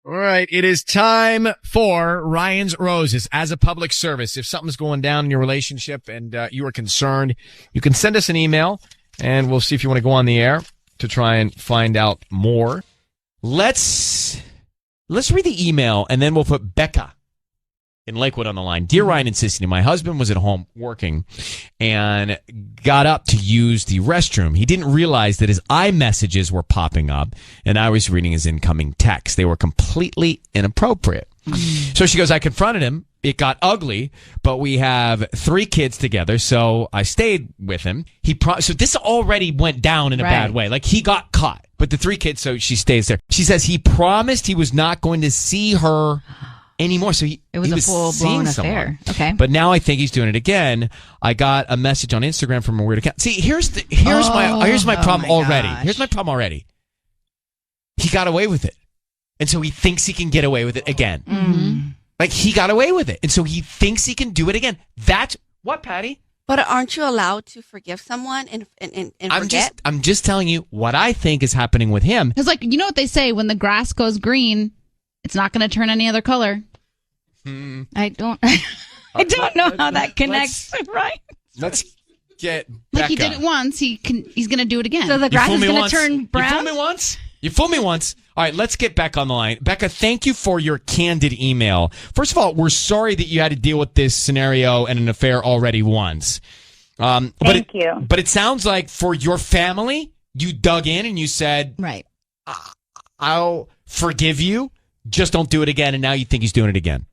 All right, it is time for Ryan's Roses. As a public service, if something's going down in your relationship and you are concerned, you can send us an email, and we'll see if you want to go on the air to try and find out more. Let's read the email, and then we'll put Becca in Lakewood on the line. Dear Ryan and Sissy, my husband was at home working and got up to use the restroom. He didn't realize that his iMessages were popping up, and I was reading his incoming texts. They were completely inappropriate. So she goes, I confronted him. It got ugly, but we have 3 kids together, so I stayed with him. So this already went down in a bad way. Like, he got caught, but the 3 kids, so she stays there. She says he promised he was not going to see her anymore. So it was a full-blown affair. Okay. But now I think he's doing it again. I got a message on Instagram from a weird account. See, here's my problem already. Here's my problem already. He got away with it. And so he thinks he can get away with it again. Mm-hmm. Like, he got away with it. And so he thinks he can do it again. That's what, Patty? But aren't you allowed to forgive someone and forget? I'm just telling you what I think is happening with him. Because, like, you know what they say, when the grass goes green, it's not going to turn any other color. I don't know how that connects, right? Let's get Becca. Like, he did it once, he's going to do it again. So the grass is going to turn brown? You fooled me once. All right, let's get Becca on the line. Becca, thank you for your candid email. First of all, we're sorry that you had to deal with this scenario and an affair already once. Thank you. But it sounds like for your family, you dug in and you said, right, I'll forgive you. Just don't do it again. And now you think he's doing it again.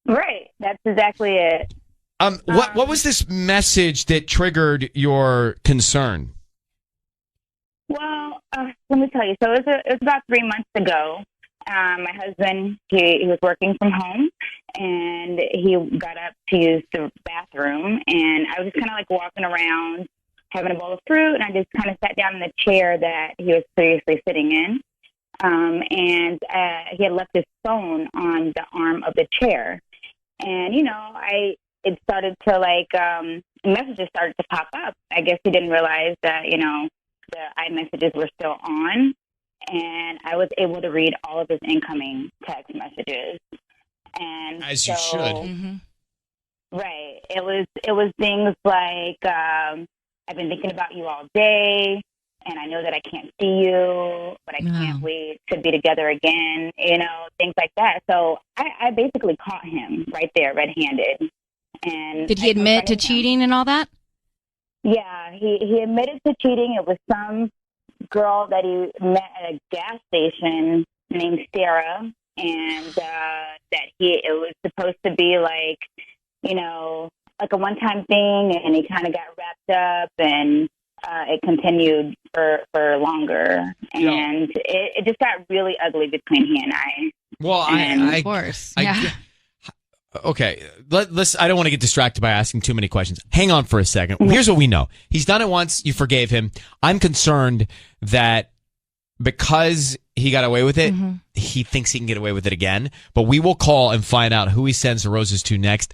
Right. That's exactly it. What was this message that triggered your concern? Well, let me tell you. So it was about 3 months ago. My husband, he was working from home, and he got up to use the bathroom, and I was just kind of like walking around having a bowl of fruit, and I just kind of sat down in the chair that he was previously sitting in. And he had left his phone on the arm of the chair. And, it started to messages started to pop up. I guess he didn't realize that, the iMessages were still on. And I was able to read all of his incoming text messages. And as you should. Mm-hmm. Right. It was things like, I've been thinking about you all day. And I know that I can't see you, but I can't wait to be together again, things like that. So I basically caught him right there, red-handed. And did he admit to cheating and all that? Yeah, he admitted to cheating. It was some girl that he met at a gas station named Sarah, and that it was supposed to be like a one-time thing, and he kind of got wrapped up, and it continued for longer, and it just got really ugly between he and I. Well, of course. Okay, I don't want to get distracted by asking too many questions. Hang on for a second. Here's what we know. He's done it once. You forgave him. I'm concerned that because he got away with it, he thinks he can get away with it again. But we will call and find out who he sends the roses to next.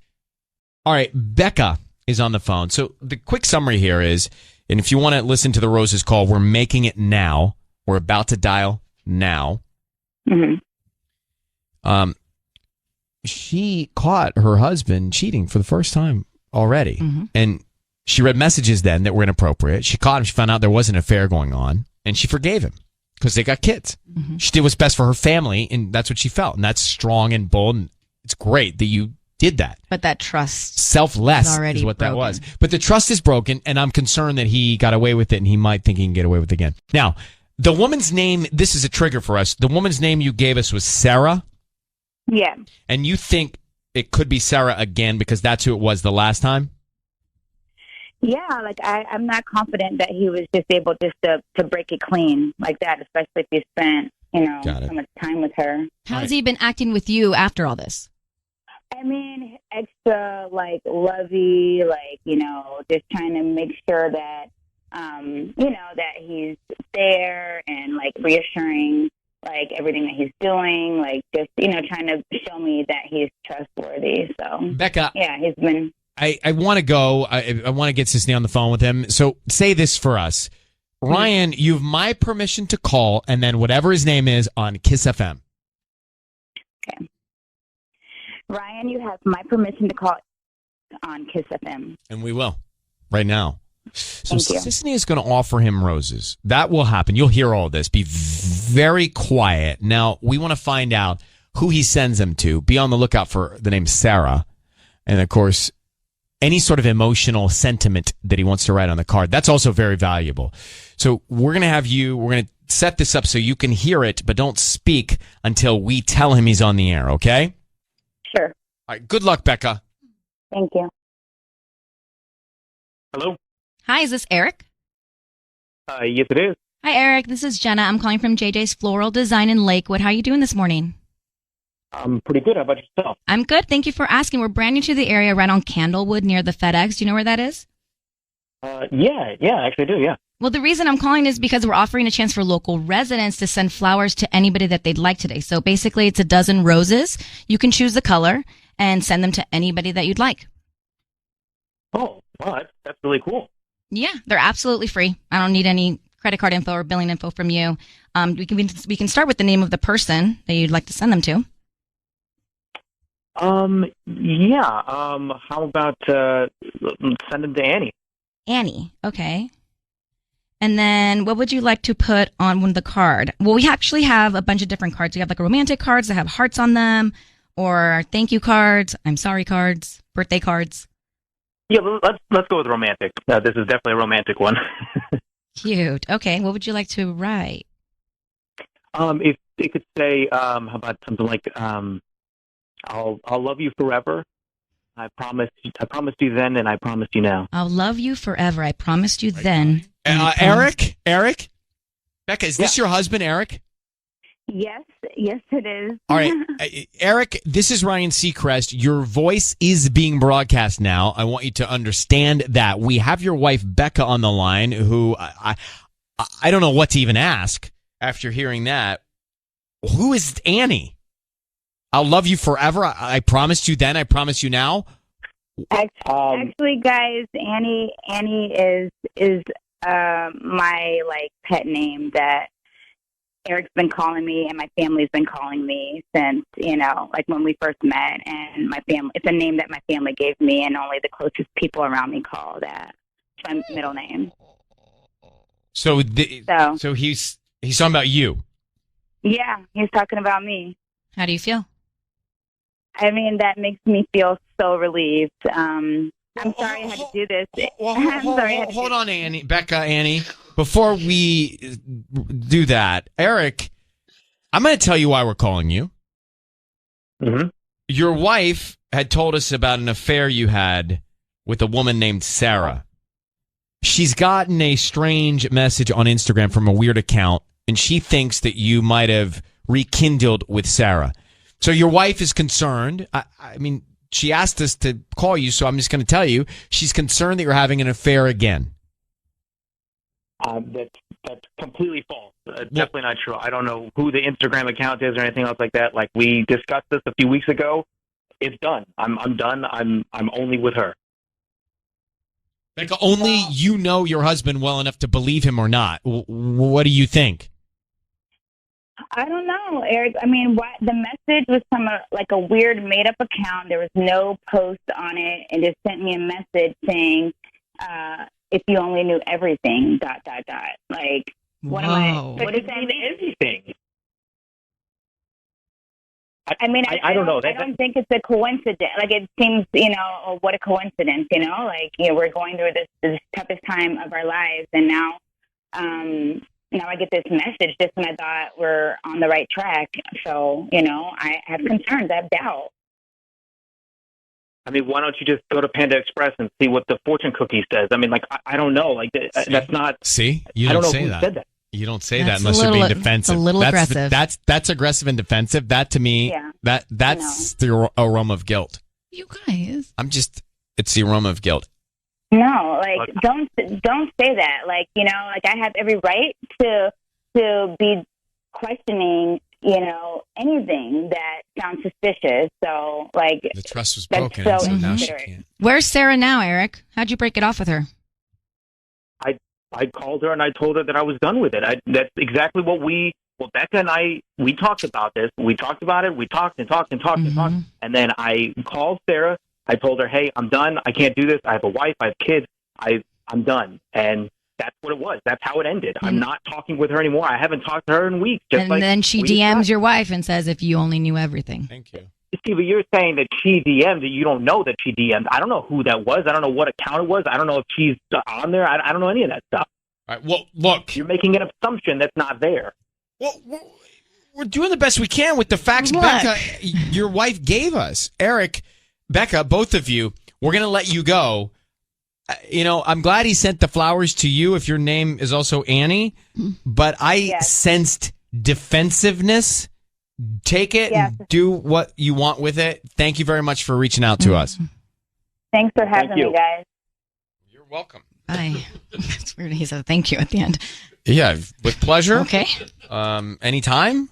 All right, Becca is on the phone. So the quick summary here is, and if you want to listen to the roses call, we're making it now. We're about to dial now. Mm-hmm. She caught her husband cheating for the first time already. Mm-hmm. And she read messages then that were inappropriate. She caught him. She found out there was an affair going on. And she forgave him because they got kids. Mm-hmm. She did what's best for her family. And that's what she felt. And that's strong and bold. And it's great that you did that. But that trust. Selfless is what broken. That was. But the trust is broken. And I'm concerned that he got away with it. And he might think he can get away with it again. Now, the woman's name, this is a trigger for us. The woman's name you gave us was Sarah. Yeah. And you think it could be Sarah again because that's who it was the last time? Yeah, I'm not confident that he was just able just to break it clean like that, especially if you spent, so much time with her. How's he been acting with you after all this? I mean, extra, lovey, just trying to make sure that, that he's there and, reassuring everything that he's doing, just, trying to show me that he's trustworthy. So, Becca, yeah, he's been. I want to go. I want to get Sisney on the phone with him. So say this for us. Ryan, you have my permission to call and then whatever his name is on Kiss FM. Ryan, you have my permission to call on Kiss FM. And we will right now. So Thank you. Sisney is going to offer him roses. That will happen. You'll hear all this. Be very quiet. Now, we want to find out who he sends them to. Be on the lookout for the name Sarah. And, of course, any sort of emotional sentiment that he wants to write on the card. That's also very valuable. So we're going to set this up so you can hear it, but don't speak until we tell him he's on the air, okay? Sure. All right. Good luck, Becca. Thank you. Hello? Hi, is this Eric? Yes, it is. Hi, Eric. This is Jenna. I'm calling from JJ's Floral Design in Lakewood. How are you doing this morning? I'm pretty good. How about yourself? I'm good. Thank you for asking. We're brand new to the area right on Candlewood near the FedEx. Do you know where that is? Yeah, I actually do, yeah. Well, the reason I'm calling is because we're offering a chance for local residents to send flowers to anybody that they'd like today. So basically, it's a dozen roses. You can choose the color and send them to anybody that you'd like. Oh, wow, that's really cool. Yeah, they're absolutely free. I don't need any credit card info or billing info from you. We can start with the name of the person that you'd like to send them to. Yeah. How about send them to Annie? Annie, okay. And then what would you like to put on the card? Well, we actually have a bunch of different cards. We have like romantic cards that have hearts on them, or thank you cards, I'm sorry cards, birthday cards. Yeah, let's go with romantic. This is definitely a romantic one. Cute. Okay, what would you like to write? If they could say, how about something like, I'll love you forever. I promised you then, and I promised you now. I'll love you forever. I promised you then. and I Eric? Becca, is this your husband, Eric? Yes, it is. All right. Eric, this is Ryan Seacrest. Your voice is being broadcast now. I want you to understand that. We have your wife, Becca, on the line, who I don't know what to even ask after hearing that. Who is Annie? I'll love you forever. I promised you then. I promise you now. Actually, guys, Annie is my pet name that Eric's been calling me, and my family's been calling me since when we first met. And my family, it's a name that my family gave me, and only the closest people around me call that. It's my middle name. So he's talking about you. Yeah, he's talking about me. How do you feel? I mean, that makes me feel so relieved. I'm sorry I had to do this. Hold on, Annie. Becca, Annie. Before we do that, Eric, I'm going to tell you why we're calling you. Mm-hmm. Your wife had told us about an affair you had with a woman named Sarah. She's gotten a strange message on Instagram from a weird account, and she thinks that you might have rekindled with Sarah. So your wife is concerned. I mean, she asked us to call you, so I'm just going to tell you, she's concerned that you're having an affair again. That's completely false. Definitely not true. I don't know who the Instagram account is or anything else like that. Like, we discussed this a few weeks ago. It's done. I'm done. I'm only with her. Becca, only you know your husband well enough to believe him or not. What do you think? I don't know, Eric. I mean, the message was from a weird made-up account. There was no post on it, and it sent me a message saying, "If you only knew everything." ... Like, what am I? What does that mean? Everything. I don't know. I don't think it's a coincidence. Like, it seems, what a coincidence. We're going through this toughest time of our lives, and now I get this message just when I thought we're on the right track. So, I have concerns. I have doubt. I mean, why don't you just go to Panda Express and see what the fortune cookie says? I mean, I don't know. Like, that's not... See? You don't don't know say who that. said that. You don't say that unless you're being defensive. It's a little aggressive. That's aggressive and defensive. That, to me, that's the aroma of guilt. You guys. It's the aroma of guilt. No, don't say that. I have every right to be questioning, anything that sounds suspicious. So, the trust was broken, so so now she can't. Where's Sarah now, Eric? How'd you break it off with her? I called her and I told her that I was done with it. That's exactly what we well, Becca and I, we talked about this. We talked about it. We talked and talked and talked and talked. And then I called Sarah. I told her, hey, I'm done. I can't do this. I have a wife. I have kids. I'm done. And that's what it was. That's how it ended. I'm not talking with her anymore. I haven't talked to her in weeks. And then she DMs your wife and says, if you only knew everything. Thank you. See, but you're saying that she DM'd, that you don't know that she DM'd. I don't know who that was. I don't know what account it was. I don't know if she's on there. I don't know any of that stuff. All right, well, look. You're making an assumption that's not there. Well, we're doing the best we can with the facts Becca, your wife, gave us. Eric, Becca, both of you, we're going to let you go. I'm glad he sent the flowers to you if your name is also Annie, but I sensed defensiveness. Take it and do what you want with it. Thank you very much for reaching out to us. Thanks for having me, guys. You're welcome. Bye. It's weird he said thank you at the end. Yeah, with pleasure. Okay. Anytime.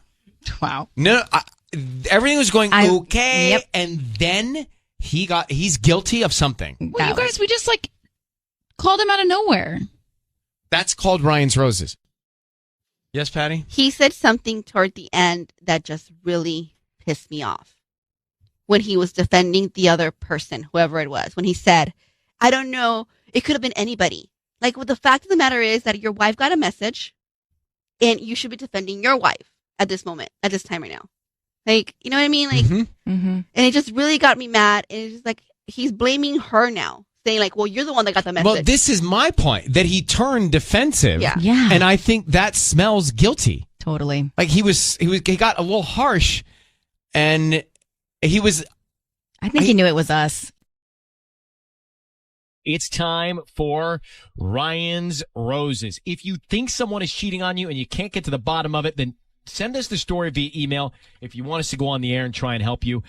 Wow. No, everything was going okay, and then he's guilty of something. Well, you guys, we just called him out of nowhere. That's called Ryan's Roses. Yes, Patty? He said something toward the end that just really pissed me off. When he was defending the other person, whoever it was, when he said, I don't know, it could have been anybody. The fact of the matter is that your wife got a message and you should be defending your wife at this moment, at this time right now. You know what I mean? And it just really got me mad. And it's just he's blaming her now. Saying well, you're the one that got the message. Well, this is my point, that he turned defensive. Yeah. And I think that smells guilty. Totally. He got a little harsh, and he was. I think he knew it was us. It's time for Ryan's Roses. If you think someone is cheating on you and you can't get to the bottom of it, then send us the story via email if you want us to go on the air and try and help you.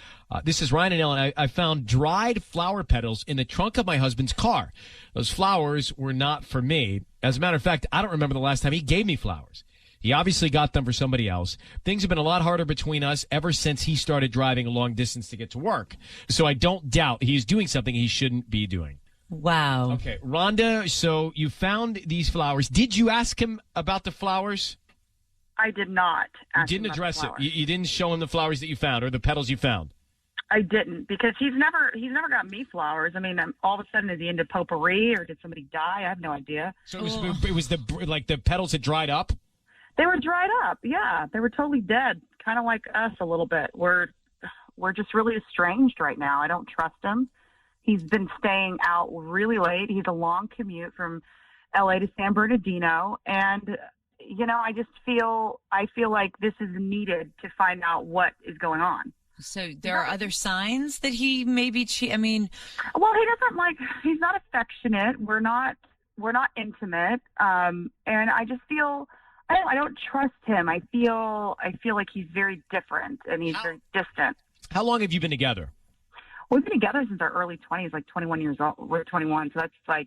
This is Ryan and Ellen. I found dried flower petals in the trunk of my husband's car. Those flowers were not for me. As a matter of fact, I don't remember the last time he gave me flowers. He obviously got them for somebody else. Things have been a lot harder between us ever since he started driving a long distance to get to work. So I don't doubt he's doing something he shouldn't be doing. Wow. Okay, Rhonda, so you found these flowers. Did you ask him about the flowers? I did not. You didn't address it. You didn't show him the flowers that you found or the petals you found. I didn't, because he's never got me flowers. I mean, all of a sudden, is he into potpourri or did somebody die? I have no idea. So it was the petals had dried up. They were dried up. Yeah, they were totally dead. Kind of like us a little bit. We're just really estranged right now. I don't trust him. He's been staying out really late. He's a long commute from L.A. to San Bernardino, and I feel like this is needed to find out what is going on. So there are other signs that he may be well, he doesn't he's not affectionate. We're not intimate. And I just feel, I don't trust him. I feel like he's very different and he's very distant. How long have you been together? We've been together since our early 20s, 21 years old. We're 21. So that's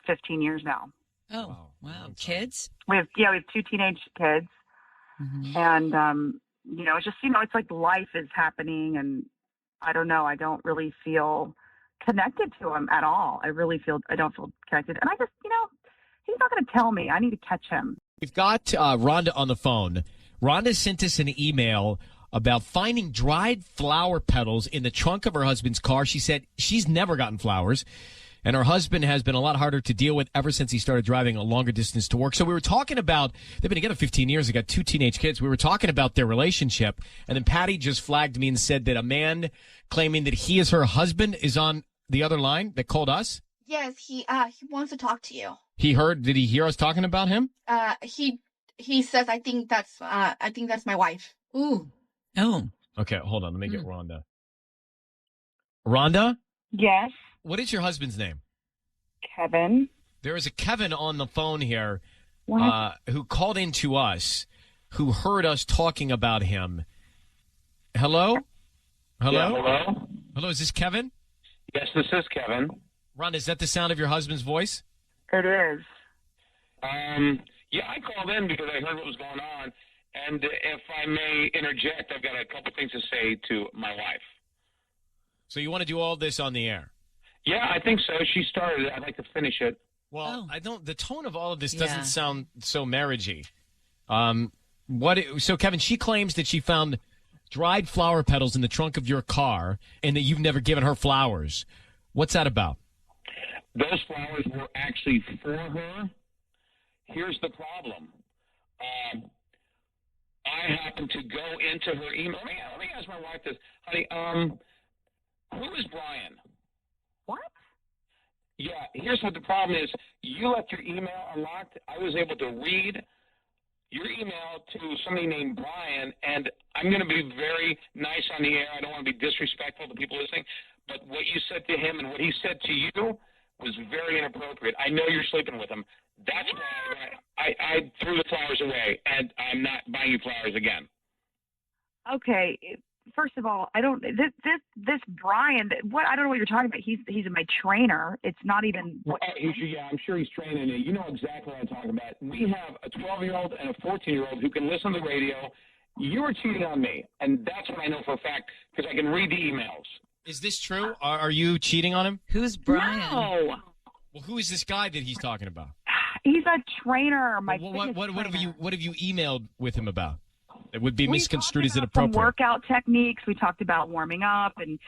15 years now. Oh, wow. Kids? We have 2 teenage kids. Mm-hmm. And, it's just, it's like life is happening. And I don't know. I don't really feel connected to him at all. I don't feel connected. And I just, he's not going to tell me. I need to catch him. We've got Rhonda on the phone. Rhonda sent us an email about finding dried flower petals in the trunk of her husband's car. She said she's never gotten flowers, and her husband has been a lot harder to deal with ever since he started driving a longer distance to work. So we were talking about, they've been together 15 years. They got 2 teenage kids. We were talking about their relationship, and then Patty just flagged me and said that a man claiming that he is her husband is on the other line that called us. Yes, he wants to talk to you. Did he hear us talking about him? He says, I think that's my wife. Ooh. Oh. Okay, hold on. Let me get Rhonda. Rhonda? Yes. What is your husband's name? Kevin. There is a Kevin on the phone here who called in to us, who heard us talking about him. Hello? Hello? Yeah, hello? Hello, is this Kevin? Yes, this is Kevin. Rhonda, is that the sound of your husband's voice? It is. Yeah, I called in because I heard what was going on. And if I may interject, I've got a couple things to say to my wife. So you want to do all this on the air? Yeah, I think so. She started it. I'd like to finish it. Well, the tone of all of this doesn't sound so marriagey. So, Kevin, she claims that she found dried flower petals in the trunk of your car and that you've never given her flowers. What's that about? Those flowers were actually for her. Here's the problem. I happened to go into her email. Let me ask my wife this. Honey, who is Brian? What? Yeah, here's what the problem is. You left your email unlocked. I was able to read your email to somebody named Brian, and I'm going to be very nice on the air. I don't want to be disrespectful to people listening, but what you said to him and what he said to you was very inappropriate. I know you're sleeping with him. That's why I threw the flowers away, and I'm not buying you flowers again. Okay. First of all, I don't. This Brian. What I don't know what you're talking about. He's my trainer. It's not even. Yeah, I'm sure he's training you. You know exactly what I'm talking about. We have a 12-year-old and a 14-year-old who can listen to the radio. You were cheating on me, and that's what I know for a fact because I can read the emails. Is this true? Are you cheating on him? Who's Brian? No. Well, who is this guy that he's talking about? He's a trainer. What have you emailed with him about? It would be misconstrued as some inappropriate. Workout techniques. We talked about warming up and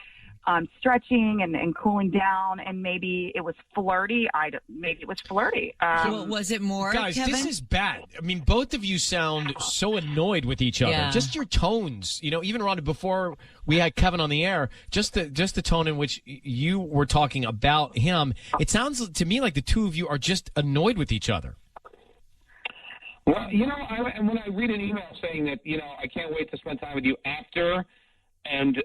stretching and cooling down, and maybe it was flirty. Maybe it was flirty. So was it more, guys? Kevin? This is bad. I mean, both of you sound so annoyed with each other. Yeah. Just your tones, even Rhonda, before we had Kevin on the air, just the tone in which you were talking about him. It sounds to me like the two of you are just annoyed with each other. Well, when I read an email saying that, I can't wait to spend time with you after and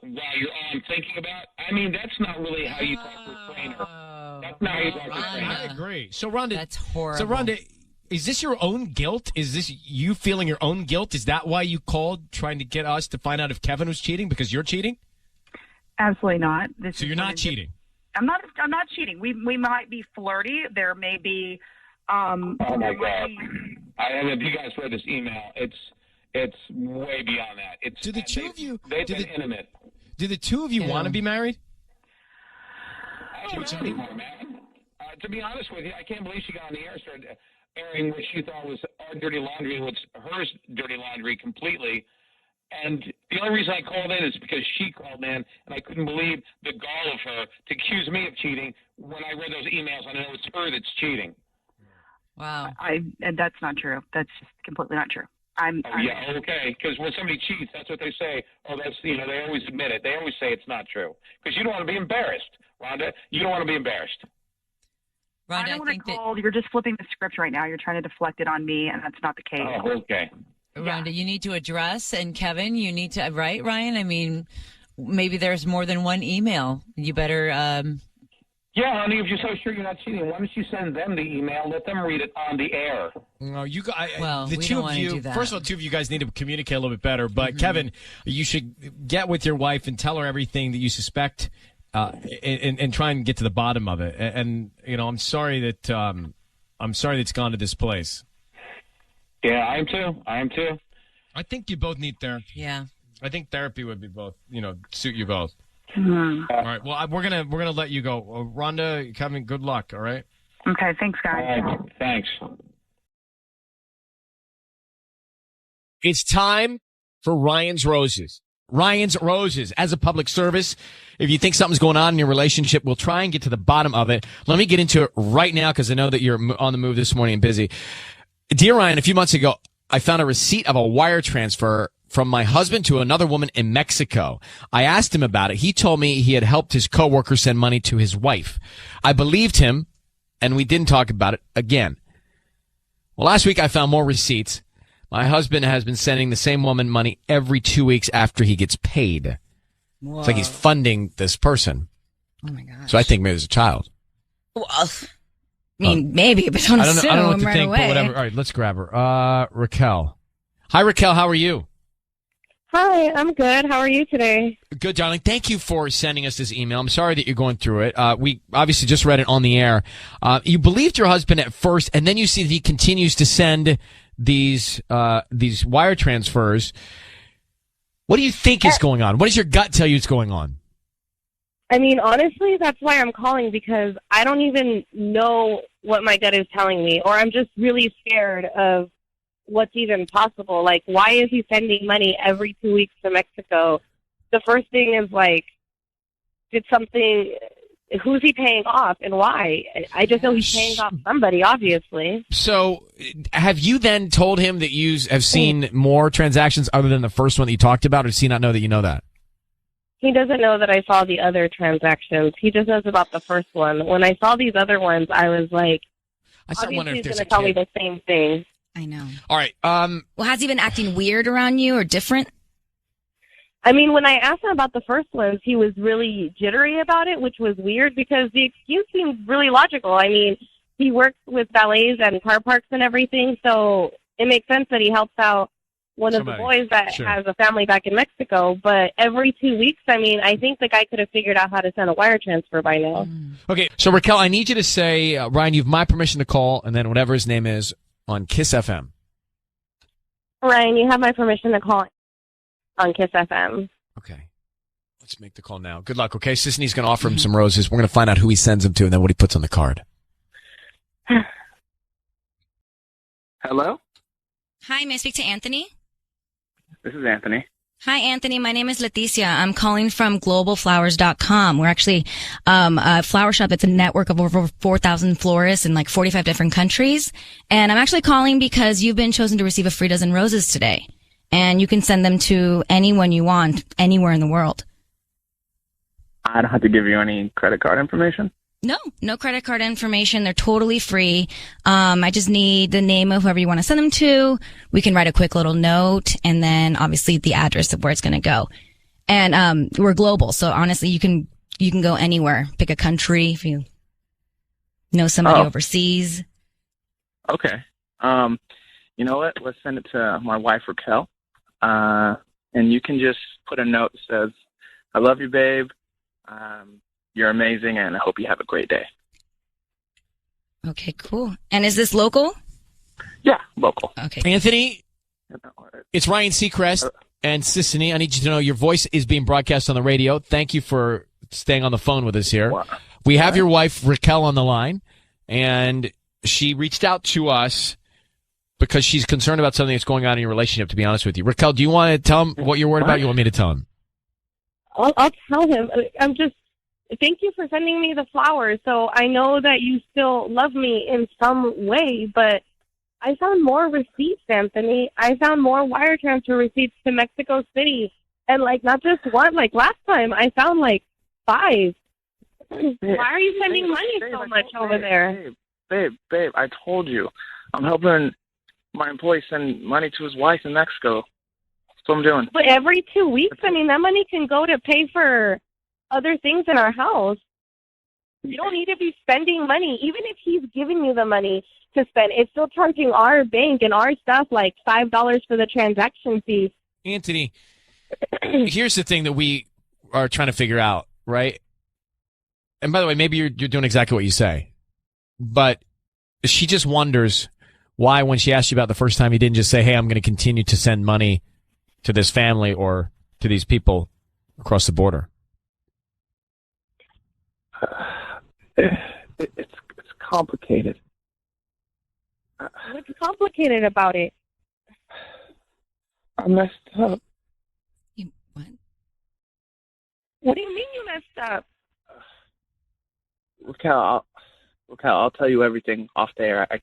while you're on thinking about, that's not really how you talk to a trainer. That's not how you talk to a trainer. I agree. So, Rhonda, that's horrible. So, Rhonda, is this your own guilt? Is this you feeling your own guilt? Is that why you called, trying to get us to find out if Kevin was cheating because you're cheating? Absolutely not. So you're not cheating? I'm not cheating. We might be flirty. There may be. Oh my God! If you guys read this email, it's way beyond that. Do the two of you? They've been intimate. Do the two of you want to be married? I don't know anymore, man. To be honest with you, I can't believe she got on the air and started airing what she thought was our dirty laundry and what's hers dirty laundry completely. And the only reason I called in is because she called in, and I couldn't believe the gall of her to accuse me of cheating. When I read those emails, I know it's her that's cheating. Wow. And that's not true. That's just completely not true. Yeah, okay. Because when somebody cheats, that's what they say. Oh, that's they always admit it. They always say it's not true because you don't want to be embarrassed, Rhonda. You don't want to be embarrassed. Rhonda, I don't want to call. You're just flipping the script right now. You're trying to deflect it on me, and that's not the case. Oh, okay. Rhonda, you need to address, and Kevin, you need to, right, Ryan? Maybe there's more than one email. You better. Yeah, honey, if you're so sure you're not cheating, why don't you send them the email? Let them read it on the air. No, you guys. Well, the we two don't of want to you. do that. First of all, two of you guys need to communicate a little bit better. But Kevin, you should get with your wife and tell her everything that you suspect, and try and get to the bottom of it. And I'm sorry that it's gone to this place. Yeah, I am too. I think you both need therapy. Yeah. I think therapy would be both. Suit you both. Mm-hmm. All right. Well, we're gonna let you go, Rhonda. Kevin, good luck. All right. Okay. Thanks, guys. Thanks. It's time for Ryan's Roses. Ryan's Roses, as a public service. If you think something's going on in your relationship, we'll try and get to the bottom of it. Let me get into it right now because I know that you're on the move this morning and busy. Dear Ryan, a few months ago, I found a receipt of a wire transfer from my husband to another woman in Mexico. I asked him about it. He told me he had helped his coworker send money to his wife. I believed him, and we didn't talk about it again. Well, last week I found more receipts. My husband has been sending the same woman money every 2 weeks after he gets paid. Whoa. It's like he's funding this person. Oh my gosh. So I think maybe there's a child. Well, maybe, but don't assume I don't know what to right think, away. but whatever. All right, let's grab her. Raquel. Hi, Raquel. How are you? Hi, I'm good. How are you today? Good, darling. Thank you for sending us this email. I'm sorry that you're going through it. We obviously just read it on the air. You believed your husband at first, and then you see that he continues to send these wire transfers. What do you think is going on? What does your gut tell you is going on? Honestly, that's why I'm calling, because I don't even know what my gut is telling me, or I'm just really scared of what's even possible. Like, why is he sending money every 2 weeks to Mexico? The first thing is, like, who's he paying off and why? I just know he's paying off somebody, obviously. So have you then told him that you have seen more transactions other than the first one that you talked about, or does he not know that you know that? He doesn't know that I saw the other transactions. He just knows about the first one. When I saw these other ones, I was like, obviously he's going to tell me the same thing. I know. All right. Well, has he been acting weird around you or different? I mean, when I asked him about the first ones, he was really jittery about it, which was weird because the excuse seemed really logical. I mean, he works with ballets and car parks and everything, so it makes sense that he helps out one of the boys that has a family back in Mexico. But every 2 weeks, I mean, I think the guy could have figured out how to send a wire transfer by now. Okay, so Raquel, I need you to say, Ryan, you have my permission to call, and then whatever his name is on Kiss FM. Ryan, you have my permission to call on Kiss FM. Okay. Let's make the call now. Good luck, okay? Sisney's going to offer him some roses. We're going to find out who he sends them to and then what he puts on the card. Hello? Hi, may I speak to Anthony? This is Anthony. Hi, Anthony. My name is Leticia. I'm calling from globalflowers.com. We're actually a flower shop. It's a network of over 4,000 florists in like 45 different countries. And I'm actually calling because you've been chosen to receive a free dozen roses today. And you can send them to anyone you want, anywhere in the world. I don't have to give you any credit card information? No credit card information. They're totally free. I just need the name of whoever you want to send them to. We can write a quick little note and then obviously the address of where it's going to go. And, we're global. So honestly, you can go anywhere. Pick a country if you know somebody overseas. Okay. You know what? Let's send it to my wife, Raquel. And you can just put a note that says, I love you, babe. You're amazing, and I hope you have a great day. Okay, cool. And is this local? Yeah, local. Okay. Anthony, it's Ryan Seacrest and Sisney. I need you to know your voice is being broadcast on the radio. Thank you for staying on the phone with us here. Wow. We have your wife, Raquel, on the line, and she reached out to us because she's concerned about something that's going on in your relationship, to be honest with you. Raquel, do you want to tell him what you're worried about? You want me to tell him? I'll tell him. Thank you for sending me the flowers. So I know that you still love me in some way, but I found more receipts, Anthony. I found more wire transfer receipts to Mexico City. And, like, not just one. Like, last time I found, like, 5. Why are you sending money so much over there? Babe, I told you. I'm helping my employee send money to his wife in Mexico. That's what I'm doing. But every 2 weeks? I mean, that money can go to pay for other things in our house. You don't need to be spending money. Even if he's giving you the money to spend, it's still charging our bank and our stuff like $5 for the transaction fee. Anthony, here's the thing that we are trying to figure out, right? And by the way, maybe you're doing exactly what you say, but she just wonders why, when she asked you about the first time, you didn't just say, hey, I'm going to continue to send money to this family or to these people across the border. It's complicated. What's complicated about it? I messed up. What? What do you mean you messed up? Raquel, I'll tell you everything off the air. I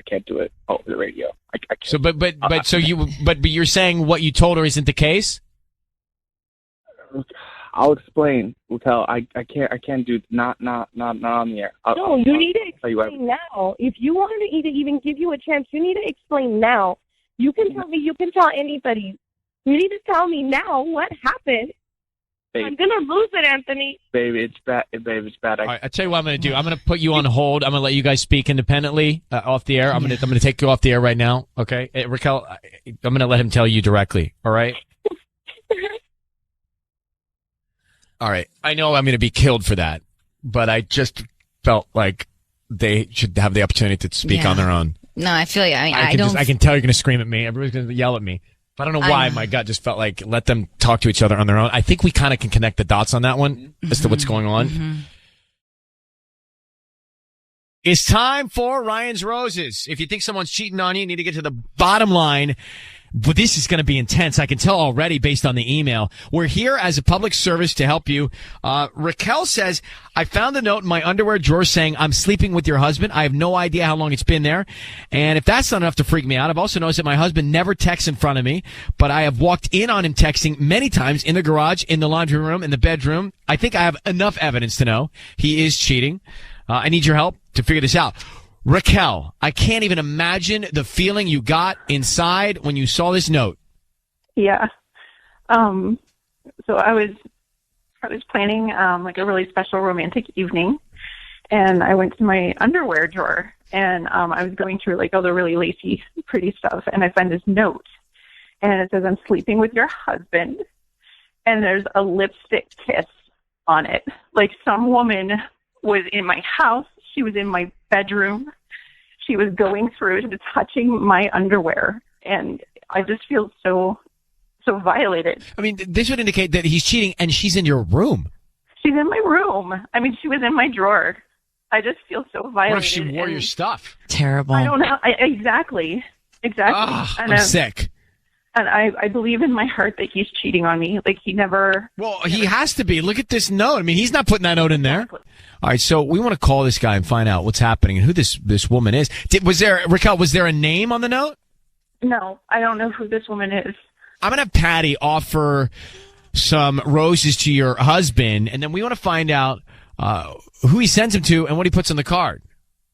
can't do it over the radio. I can't. So, but you're saying what you told her isn't the case? I'll explain, Raquel. I can't do not on the air. You need to explain now. If you want her to even give you a chance, you need to explain now. You can tell me. You can tell anybody. You need to tell me now what happened. Babe, I'm gonna lose it, Anthony. Baby, it's bad. Babe, it's bad. All right, I'll tell you what I'm gonna do. I'm gonna put you on hold. I'm gonna let you guys speak independently off the air. I'm gonna take you off the air right now. Okay, Raquel, I'm gonna let him tell you directly. All right. All right. I know I'm going to be killed for that, but I just felt like they should have the opportunity to speak on their own. No, I feel you. I mean, I can tell you're going to scream at me. Everybody's going to yell at me. But I don't know why my gut just felt like let them talk to each other on their own. I think we kind of can connect the dots on that one as to what's going on. It's time for Ryan's Roses. If you think someone's cheating on you, you need to get to the bottom line. But this is going to be intense. I can tell already based on the email. We're here as a public service to help you. Raquel says, I found a note in my underwear drawer saying, I'm sleeping with your husband. I have no idea how long it's been there. And if that's not enough to freak me out, I've also noticed that my husband never texts in front of me, but I have walked in on him texting many times in the garage, in the laundry room, in the bedroom. I think I have enough evidence to know he is cheating. I need your help to figure this out. Raquel, I can't even imagine the feeling you got inside when you saw this note. Yeah. So I was planning like a really special romantic evening, and I went to my underwear drawer, and I was going through like all the really lacy, pretty stuff, and I find this note, and it says, I'm sleeping with your husband, and there's a lipstick kiss on it. Like some woman was in my house. She was in my bedroom. She was going through and touching my underwear. And I just feel so violated. I mean, this would indicate that he's cheating and she's in your room. She's in my room. I mean, she was in my drawer. I just feel so violated. What if she wore your stuff? Terrible. I don't know. Exactly. Oh, I'm sick. And I believe in my heart that he's cheating on me. Like, he never... Well, he has to be. Look at this note. I mean, he's not putting that note in there. Exactly. All right, so we want to call this guy and find out what's happening and who this woman is. Raquel, was there a name on the note? No, I don't know who this woman is. I'm going to have Patty offer some roses to your husband, and then we want to find out who he sends them to and what he puts on the card.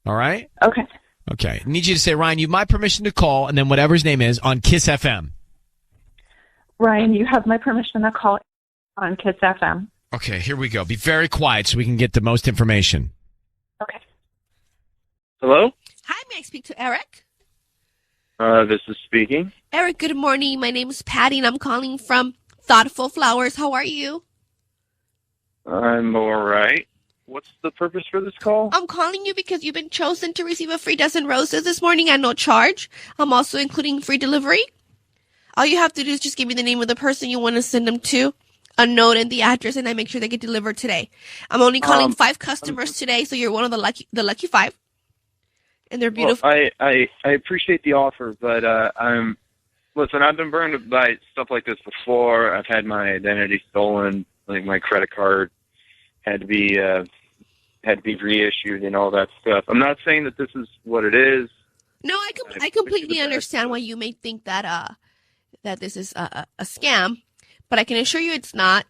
All right? Okay. Okay. I need you to say, Ryan, you have my permission to call, and then whatever his name is, on Kiss FM. Ryan, you have my permission to call on Kiss FM. Okay, here we go. Be very quiet so we can get the most information. Okay. Hello? Hi, may I speak to Eric? This is speaking. Eric, good morning. My name is Patty, and I'm calling from Thoughtful Flowers. How are you? I'm all right. What's the purpose for this call? I'm calling you because you've been chosen to receive a free dozen roses this morning at no charge. I'm also including free delivery. All you have to do is just give me the name of the person you want to send them to, a note and the address, and I make sure they get delivered today. I'm only calling 5 customers today, so you're one of the lucky 5. And they're beautiful. Well, I appreciate the offer, but listen, I've been burned by stuff like this before. I've had my identity stolen, like my credit card had to be reissued and all that stuff. I'm not saying that this is what it is. No, I completely understand why you may think that that this is a scam, but I can assure you it's not.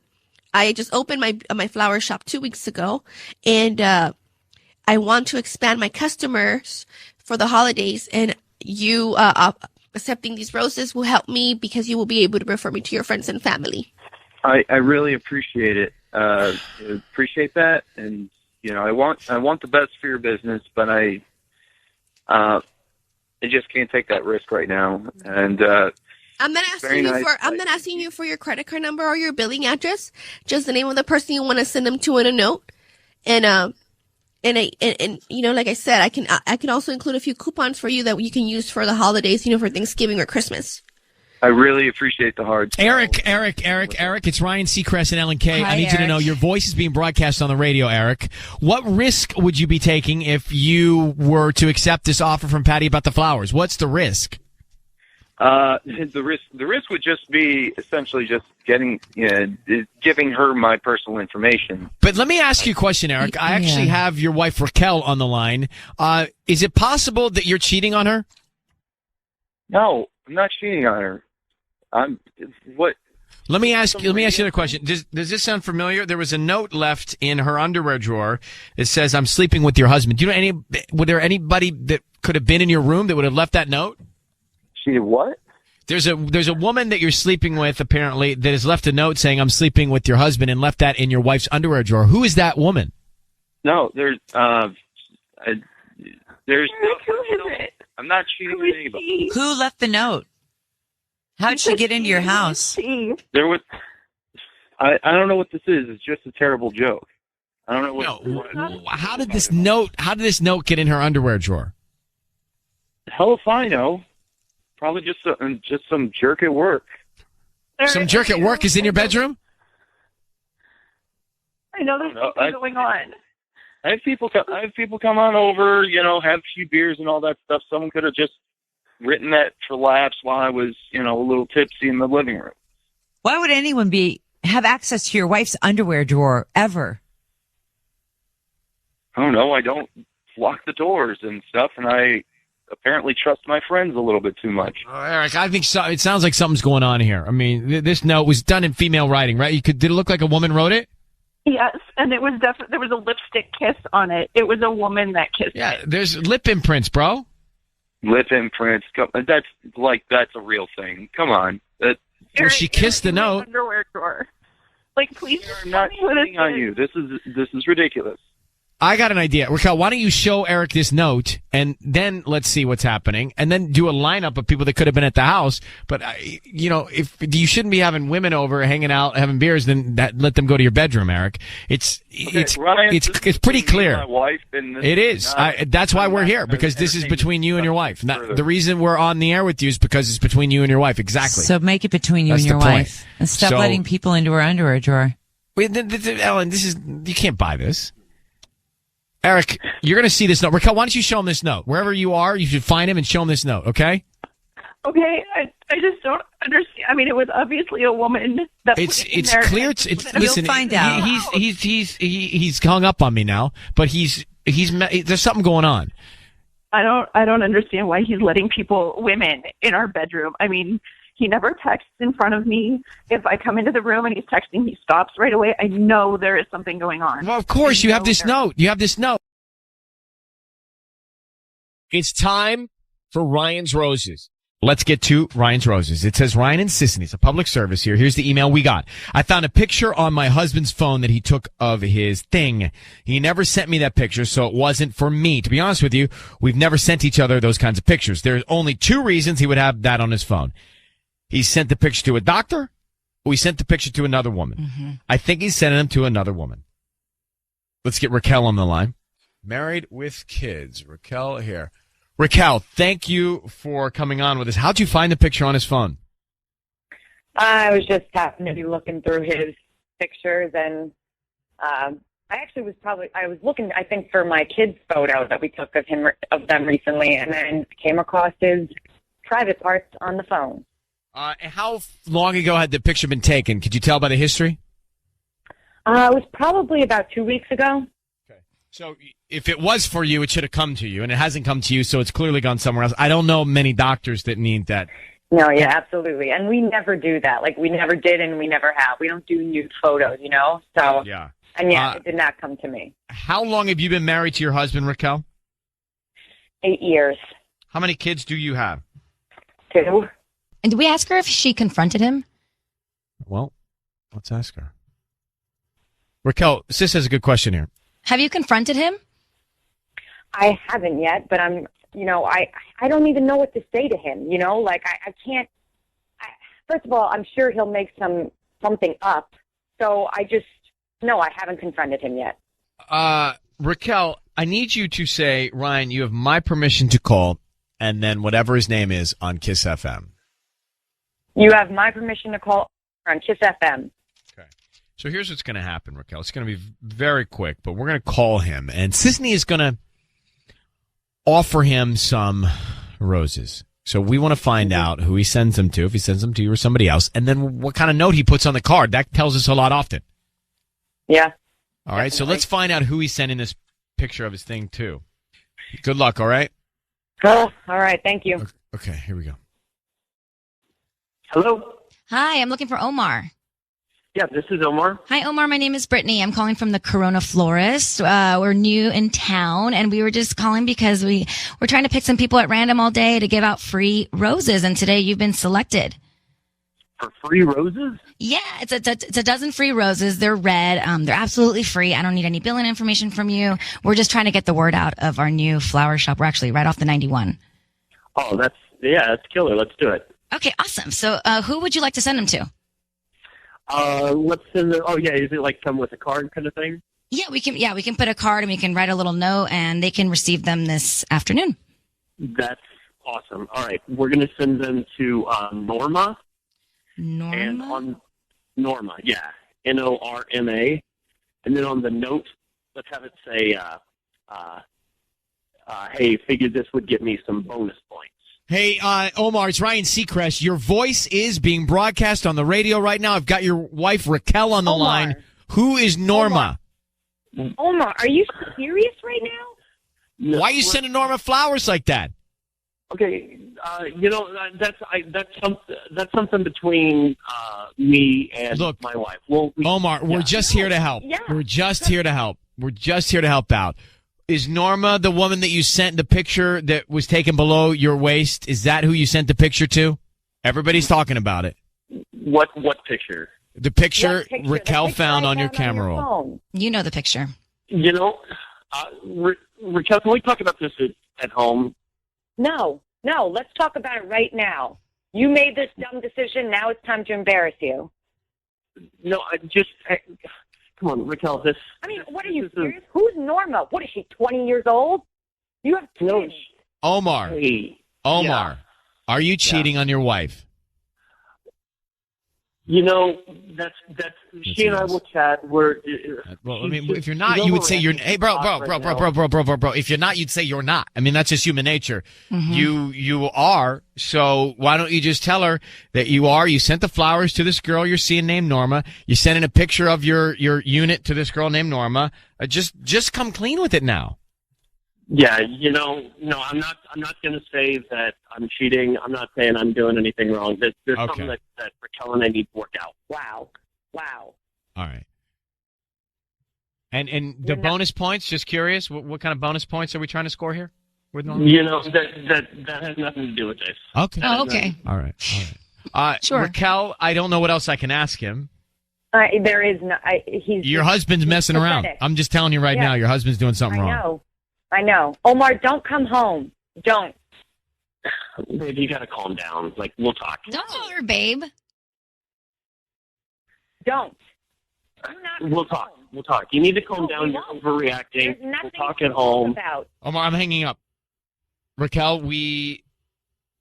I just opened my flower shop 2 weeks ago, and I want to expand my customers for the holidays, and you accepting these roses will help me because you will be able to refer me to your friends and family. I really appreciate it. Appreciate that, and you know, I want the best for your business, but I just can't take that risk right now. And I'm not asking you for your credit card number or your billing address. Just the name of the person you want to send them to in a note. And you know, like I said, I can also include a few coupons for you that you can use for the holidays, you know, for Thanksgiving or Christmas. I really appreciate the hard sell. Eric, it's Ryan Seacrest and Ellen K. Hi, I need you to Eric. know your voice is being broadcast on the radio, Eric. What risk would you be taking if you were to accept this offer from Patty about the flowers? What's the risk? The risk would just be essentially just giving her my personal information. But let me ask you a question, Eric. I actually have your wife Raquel on the line. Is it possible that you're cheating on her? No, I'm not cheating on her. Let me ask you another question. Does this sound familiar? There was a note left in her underwear drawer. It says, "I'm sleeping with your husband." Do you know would there anybody that could have been in your room that would have left that note? She what? There's a woman that you're sleeping with, apparently, that has left a note saying, "I'm sleeping with your husband," and left that in your wife's underwear drawer. Who is that woman? No, there's Who is it? I'm not cheating on anybody. Who left the note? How'd she get into your house? There was. I don't know what this is. It's just a terrible joke. I don't know what. How did this note get in her underwear drawer? Hell if I know. Probably just some jerk at work. Some jerk at work is in your bedroom? I know there's something going on. I have people come on over, have a few beers and all that stuff. Someone could have just written that for laughs while I was, a little tipsy in the living room. Why would anyone have access to your wife's underwear drawer ever? I don't know. I don't lock the doors and stuff, and I apparently trust my friends a little bit too much. Eric, I think so. It sounds like something's going on here. I mean, this note was done in female writing, right? Did it look like a woman wrote it? Yes, and it was definitely, there was a lipstick kiss on it. It was a woman that kissed it. There's lip imprints, bro. Lip imprints. That's a real thing. Come on. Well, she kissed the note. Underwear drawer. Like, please. I'm not cheating on you. This is ridiculous. I got an idea. Raquel, why don't you show Eric this note, and then let's see what's happening, and then do a lineup of people that could have been at the house. But, if you shouldn't be having women over, hanging out, having beers, then let them go to your bedroom, Eric. It's pretty clear. My wife and it is. That's why we're here, because this is between you and your wife. The reason we're on the air with you is because it's between you and your wife. Exactly. So make it between you and your wife. And stop letting people into her underwear drawer. Ellen, you can't buy this. Eric, you're going to see this note. Raquel, why don't you show him this note? Wherever you are, you should find him and show him this note, okay? Okay, I just don't understand. I mean, it was obviously a woman that it's there. Clear. Listen, you'll find out. He's hung up on me now, but there's something going on. I don't understand why he's letting women in our bedroom. I mean, he never texts in front of me. If I come into the room and he's texting, he stops right away. I know there is something going on. Well, of course, you have this note. You have this note. It's time for Ryan's Roses. Let's get to Ryan's Roses. It says, Ryan and Sissany. It's a public service here. Here's the email we got. I found a picture on my husband's phone that he took of his thing. He never sent me that picture, so it wasn't for me. To be honest with you, we've never sent each other those kinds of pictures. There's only two reasons he would have that on his phone. He sent the picture to a doctor, or he sent the picture to another woman. Mm-hmm. I think he's sending them to another woman. Let's get Raquel on the line. Married with kids. Raquel here. Raquel, thank you for coming on with us. How'd you find the picture on his phone? I was just happened to be looking through his pictures, and I was looking, I think, for my kids' photo that we took of them recently, and then came across his private parts on the phone. How long ago had the picture been taken? Could you tell by the history? It was probably about 2 weeks ago. Okay. So if it was for you, it should have come to you, and it hasn't come to you, so it's clearly gone somewhere else. I don't know many doctors that need that. No, yeah, absolutely. And we never do that. Like, we never did and we never have. We don't do nude photos, So, yeah. And it did not come to me. How long have you been married to your husband, Raquel? 8 years. How many kids do you have? 2. And did we ask her if she confronted him? Well, let's ask her. Raquel, Sis has a good question here. Have you confronted him? I haven't yet, but I'm, I don't even know what to say to him, I can't. First of all, I'm sure he'll make something up. So I haven't confronted him yet. Raquel, I need you to say, Ryan, you have my permission to call, and then whatever his name is on Kiss FM. You have my permission to call on Kiss FM. Okay. So here's what's going to happen, Raquel. It's going to be very quick, but we're going to call him. And Sissany is going to offer him some roses. So we want to find out who he sends them to, if he sends them to you or somebody else, and then what kind of note he puts on the card. That tells us a lot often. Yeah. All right, so let's find out who he's sending this picture of his thing to. Good luck, all right? Oh, all right. Thank you. Okay, here we go. Hello? Hi, I'm looking for Omar. Yeah, this is Omar. Hi, Omar. My name is Brittany. I'm calling from the Corona Florist. We're new in town, and we were just calling because we're trying to pick some people at random all day to give out free roses, and today you've been selected. For free roses? Yeah, it's a dozen free roses. They're red. They're absolutely free. I don't need any billing information from you. We're just trying to get the word out of our new flower shop. We're actually right off the 91. Oh, that's killer. Let's do it. Okay, awesome. So, who would you like to send them to? Let's send them. Oh, yeah. Is it like come with a card kind of thing? Yeah, we can put a card and we can write a little note, and they can receive them this afternoon. That's awesome. All right, we're going to send them to Norma. Norma? And on Norma, yeah. Norma. And then on the note, let's have it say, hey, figured this would get me some bonus points. Hey, Omar, it's Ryan Seacrest. Your voice is being broadcast on the radio right now. I've got your wife, Raquel, on the line. Who is Norma? Omar, are you serious right now? Why are you sending Norma flowers like that? Okay, that's something between me and my wife. Well, Omar, we're just here to help. Yeah. We're just here to help. We're just here to help out. Is Norma the woman that you sent the picture that was taken below your waist? Is that who you sent the picture to? Everybody's talking about it. What picture? The picture What picture? Raquel The picture found I on your found camera roll. phone. You know the picture. Raquel, can we talk about this at home? No, let's talk about it right now. You made this dumb decision. Now it's time to embarrass you. No, come on, Raquel. What are you serious? Who's Norma? What is she, 20 years old? You have kids. Omar, Yeah. are you cheating on your wife? That's she and I will chat. Well, I mean, if you're not, you would say you're. Hey, bro. If you're not, you'd say you're not. I mean, that's just human nature. Mm-hmm. You are. So why don't you just tell her that you are? You sent the flowers to this girl you're seeing named Norma. You're sending a picture of your unit to this girl named Norma. Just come clean with it now. Yeah, no, I'm not going to say that I'm cheating. I'm not saying I'm doing anything wrong. There's something that Raquel and I need to work out. Wow. All right. And the bonus points, just curious, what kind of bonus points are we trying to score here with Norma? That has nothing to do with this. Okay. Oh, okay. All right. Sure. Raquel, I don't know what else I can ask him. There is no. Your husband's messing around. pathetic. I'm just telling you right now, your husband's doing something wrong. I know. Omar, don't come home. Don't. Babe, you got to calm down. We'll talk. Don't call her babe. Don't. We'll talk. You need to calm down. You're overreacting. We'll talk at home. Omar, I'm hanging up. Raquel,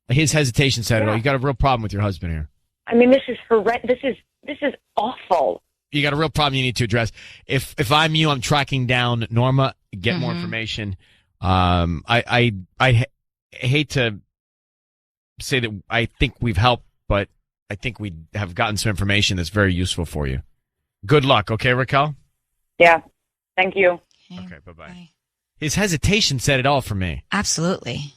his hesitation said it all. You got a real problem with your husband here. I mean, this is horrendous. This is awful. You got a real problem you need to address. If I'm you, I'm tracking down Norma, get more information. I hate to say that I think we've helped, but I think we have gotten some information that's very useful for you. Good luck, okay, Raquel? Yeah. Thank you. Okay, bye-bye. His hesitation said it all for me. Absolutely.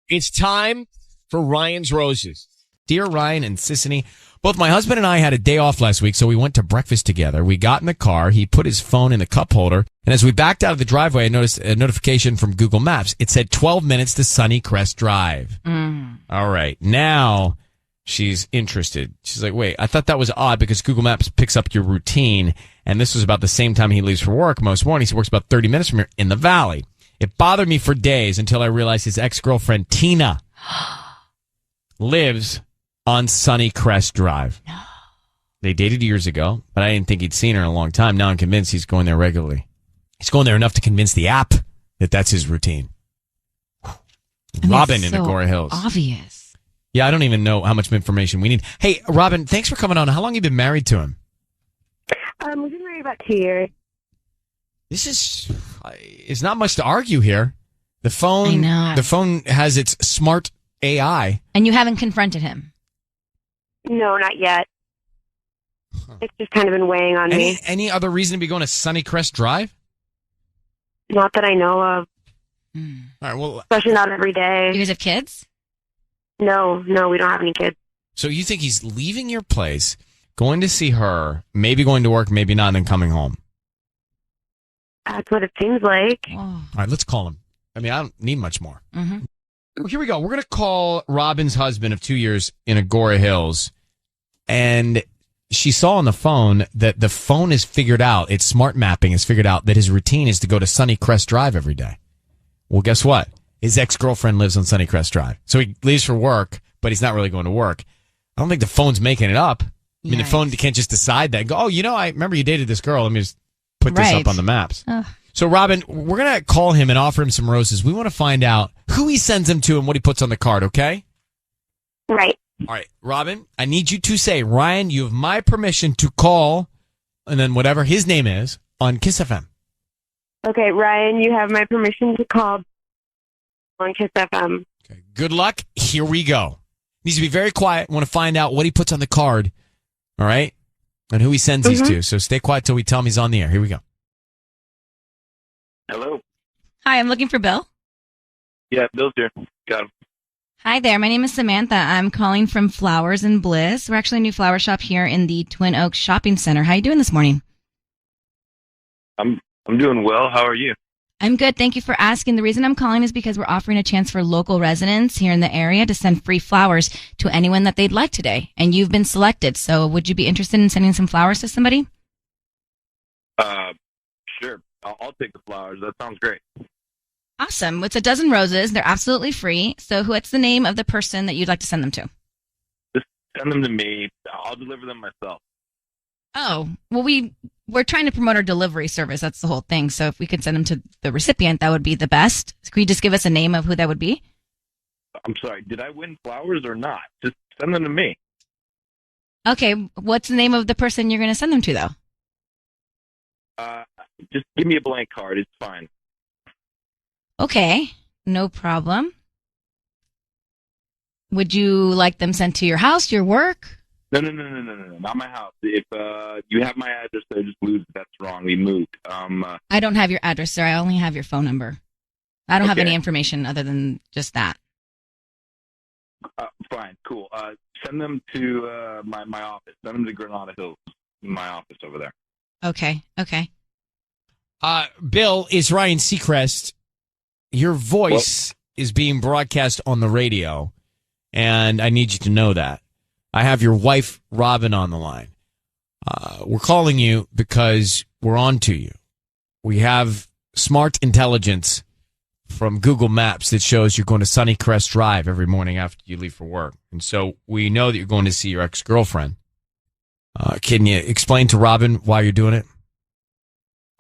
It's time for Ryan's Roses. Dear Ryan and Sissany, both my husband and I had a day off last week, so we went to breakfast together. We got in the car. He put his phone in the cup holder, and as we backed out of the driveway, I noticed a notification from Google Maps. It said 12 minutes to Sunnycrest Drive. All right. Now she's interested. She's like, wait, I thought that was odd because Google Maps picks up your routine, and this was about the same time he leaves for work most mornings. He works about 30 minutes from here in the valley. It bothered me for days until I realized his ex-girlfriend, Tina, lives on Sunnycrest Drive. No. They dated years ago, but I didn't think he'd seen her in a long time. Now I'm convinced he's going there regularly. He's going there enough to convince the app that that's his routine. Robin in Agora Hills. Obvious. Yeah, I don't even know how much information we need. Hey, Robin, thanks for coming on. How long have you been married to him? We've been married about 2 years. This is not much to argue here. The phone has its smart AI. And you haven't confronted him. No, not yet. It's just kind of been weighing on me. Any other reason to be going to Sunnycrest Drive? Not that I know of. All right, well, especially not every day. You guys have kids? No, we don't have any kids. So you think he's leaving your place, going to see her, maybe going to work, maybe not, and then coming home? That's what it seems like. All right, let's call him. I mean, I don't need much more. Mm-hmm. Well, here we go. We're going to call Robin's husband of 2 years in Agora Hills. And she saw on the phone that the phone has figured out, its smart mapping has figured out that his routine is to go to Sunnycrest Drive every day. Well, guess what? His ex-girlfriend lives on Sunnycrest Drive. So he leaves for work, but he's not really going to work. I don't think the phone's making it up. I mean, the phone can't just decide that and go, oh, I remember you dated this girl. Let me just put this up on the maps. So, Robin, we're going to call him and offer him some roses. We want to find out who he sends them to and what he puts on the card, okay? Right. All right, Robin, I need you to say, Ryan, you have my permission to call and then whatever his name is on Kiss FM. Okay, Ryan, you have my permission to call on Kiss FM. Okay. Good luck. Here we go. Needs to be very quiet. Want to find out what he puts on the card. All right? And who he sends these to. So stay quiet till we tell him he's on the air. Here we go. Hello. Hi, I'm looking for Bill. Yeah, Bill's here. Got him. Hi there. My name is Samantha. I'm calling from Flowers and Bliss. We're actually a new flower shop here in the Twin Oaks Shopping Center. How are you doing this morning? I'm doing well. How are you? I'm good. Thank you for asking. The reason I'm calling is because we're offering a chance for local residents here in the area to send free flowers to anyone that they'd like today. And you've been selected. So would you be interested in sending some flowers to somebody? Sure. I'll take the flowers. That sounds great. Awesome. It's a dozen roses. They're absolutely free. So what's the name of the person that you'd like to send them to? Just send them to me. I'll deliver them myself. Oh, well, we're trying to promote our delivery service. That's the whole thing. So if we could send them to the recipient, that would be the best. Could you just give us a name of who that would be? I'm sorry. Did I win flowers or not? Just send them to me. Okay. What's the name of the person you're going to send them to, though? Just give me a blank card. It's fine. Okay. No problem. Would you like them sent to your house, your work? No. Not my house. If you have my address there, just lose it. That's wrong. We moved. I don't have your address, sir. I only have your phone number. I don't have Okay. any information other than just that. Fine. Cool. Send them to my office. Send them to Granada Hills, my office over there. Okay. Bill, is Ryan Seacrest. Your voice is being broadcast on the radio, and I need you to know that. I have your wife, Robin, on the line. We're calling you because we're on to you. We have smart intelligence from Google Maps that shows you're going to Sunnycrest Drive every morning after you leave for work. And so we know that you're going to see your ex-girlfriend. Can you explain to Robin why you're doing it?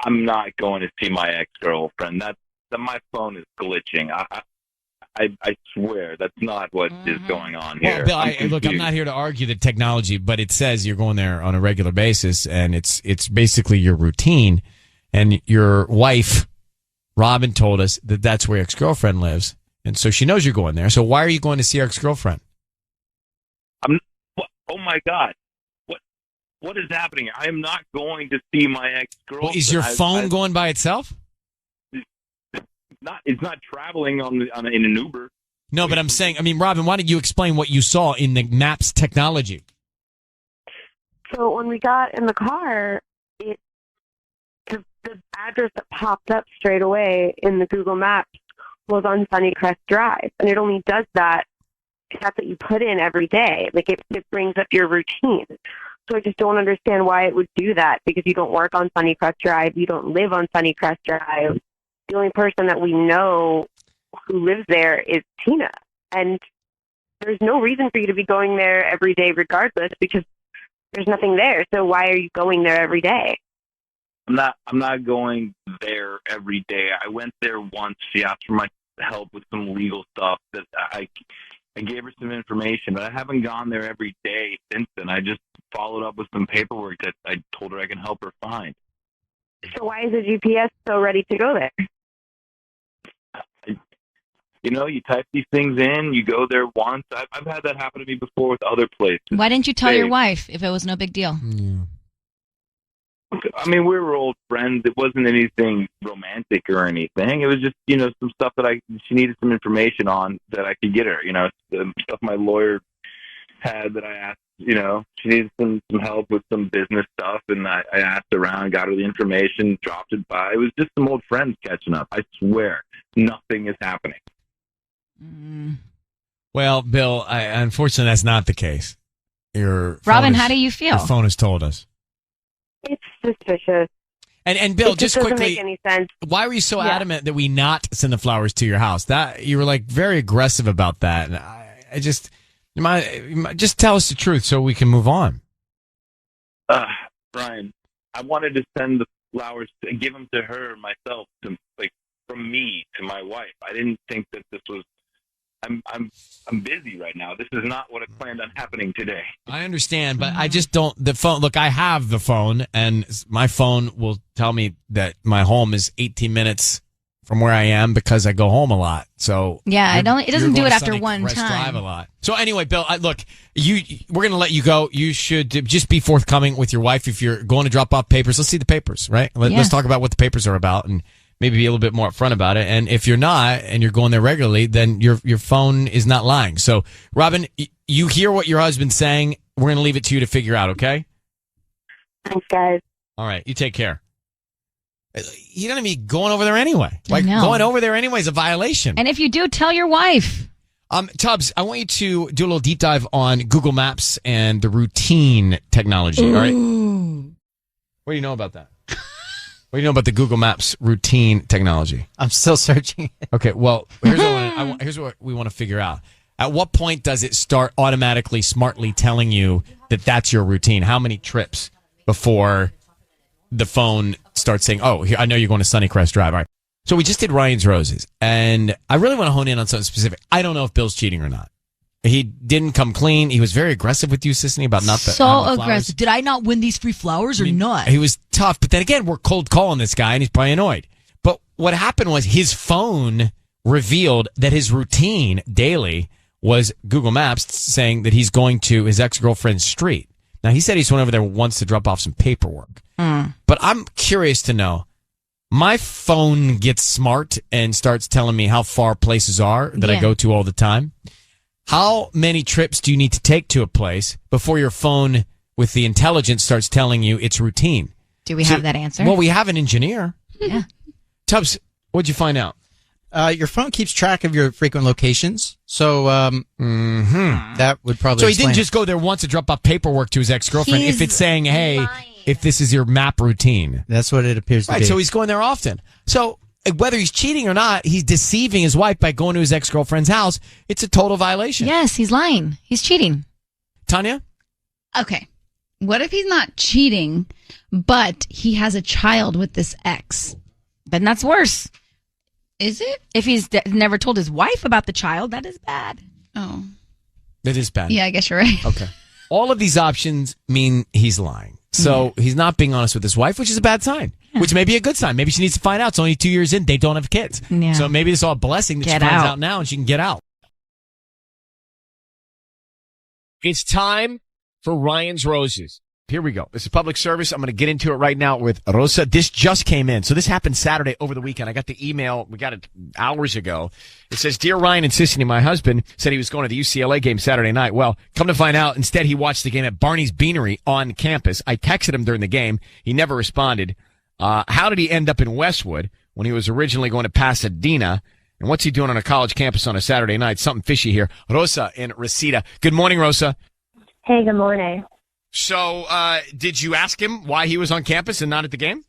I'm not going to see my ex-girlfriend. That my phone is glitching. I swear that's not what is going on here. Well, Bill, look, I'm not here to argue the technology, but it says you're going there on a regular basis, and it's basically your routine. And your wife, Robin, told us that that's where your ex-girlfriend lives, and so she knows you're going there. So why are you going to see your ex-girlfriend? Oh my God. What is happening? I am not going to see my ex-girlfriend. Well, is your phone going by itself? It's not traveling in an Uber. No, but I'm saying, Robin, why don't you explain what you saw in the Maps technology? So when we got in the car, the address that popped up straight away in the Google Maps was on Sunnycrest Drive, and it only does that if that's what you put in every day. Like it brings up your routine. So I just don't understand why it would do that, because you don't work on Sunnycrest Drive, you don't live on Sunnycrest Drive. The only person that we know who lives there is Tina, and there's no reason for you to be going there every day regardless, because there's nothing there. So why are you going there every day? I'm not going there every day. I went there once. She asked for my help with some legal stuff that I gave her some information, but I haven't gone there every day since then. I just followed up with some paperwork that I told her I can help her find. So why is the GPS so ready to go there? You type these things in, you go there once. I've had that happen to me before with other places. Why didn't you tell your wife if it was no big deal? We were old friends. It wasn't anything romantic or anything. It was just, some stuff that she needed some information on that I could get her. The stuff my lawyer had that I asked. She needed some help with some business stuff, and I asked around, got her the information, dropped it by. It was just some old friends catching up. I swear, nothing is happening. Well, Bill, unfortunately, that's not the case. Robin, how do you feel? Your phone has told us. It's suspicious. And Bill, it just doesn't quickly, make any sense. Why were you so adamant that we not send the flowers to your house? That you were very aggressive about that, and I just, you might just tell us the truth so we can move on. Brian, I wanted to send the flowers, give them to her myself, from me to my wife. I didn't think that this was I'm busy right now. This is not what I planned on happening today. I understand, but I just don't. The phone. Look, I have the phone, and my phone will tell me that my home is 18 minutes from where I am because I go home a lot. So Yeah, it doesn't do it after one Crest time. Drive a lot. So anyway, Bill, look, we're going to let you go. You should just be forthcoming with your wife if you're going to drop off papers. Let's see the papers, right? Let's talk about what the papers are about and maybe be a little bit more upfront about it. And if you're not and you're going there regularly, then your phone is not lying. So, Robin, you hear what your husband's saying. We're going to leave it to you to figure out, okay? Thanks, guys. All right. You take care. You don't even be going over there anyway. Like, I know. going over there anyway is a violation. And if you do, tell your wife. Tubbs, I want you to do a little deep dive on Google Maps and the routine technology. All right. What do you know about that? What do you know about the Google Maps routine technology? I'm still searching. Okay. Well, here's what we want to figure out. At what point does it start automatically, smartly telling you that that's your routine? How many trips before the phone starts saying, "Oh, here, I know you're going to Sunnycrest Drive." All right. So we just did Ryan's Roses, and I really want to hone in on something specific. I don't know if Bill's cheating or not. He didn't come clean. He was very aggressive with you, Sissany, about not so having the flowers. aggressive. Did I not win these free flowers or not? He was tough, but then again, we're cold calling this guy, and he's probably annoyed. But what happened was his phone revealed that his routine daily was Google Maps saying that he's going to his ex-girlfriend's street. Now, he said he's went over there once to drop off some paperwork. But I'm curious to know, my phone gets smart and starts telling me how far places are that I go to all the time. How many trips do you need to take to a place before your phone with the intelligence starts telling you its routine? Do we have that answer? Well, we have an engineer. Yeah. Tubbs, what'd you find out? Your phone keeps track of your frequent locations, so that would probably. So he explain didn't it. just go there once to drop off paperwork to his ex-girlfriend. If it's saying, "Hey, if this is your map routine," That's what it appears to right? be. So he's going there often. So whether he's cheating or not, he's deceiving his wife by going to his ex-girlfriend's house. It's a total violation. Yes, he's lying. He's cheating. Tanya? Okay. What if he's not cheating, but he has a child with this ex? Then that's worse. Is it? If he's never told his wife about the child, that is bad. Oh. That is bad. Yeah, I guess you're right. Okay. All of these options mean he's lying. So he's not being honest with his wife, which is a bad sign, which may be a good sign. Maybe she needs to find out. It's only 2 years in. They don't have kids. Yeah. So maybe it's all a blessing that she finds out now and she can get out. It's time for Ryan's Roses. Here we go. This is public service. I'm going to get into it right now with Rosa. This just came in. So this happened Saturday over the weekend. I got the email. We got it hours ago. It says, "Dear Ryan and Sissany, my husband said he was going to the UCLA game Saturday night. Well, come to find out, instead he watched the game at Barney's Beanery on campus. I texted him during the game. He never responded. How did he end up in Westwood when he was originally going to Pasadena? And what's he doing on a college campus on a Saturday night? Something fishy here." Rosa in Reseda. Good morning, Rosa. Hey, good morning. So, did you ask him why he was on campus and not at the game?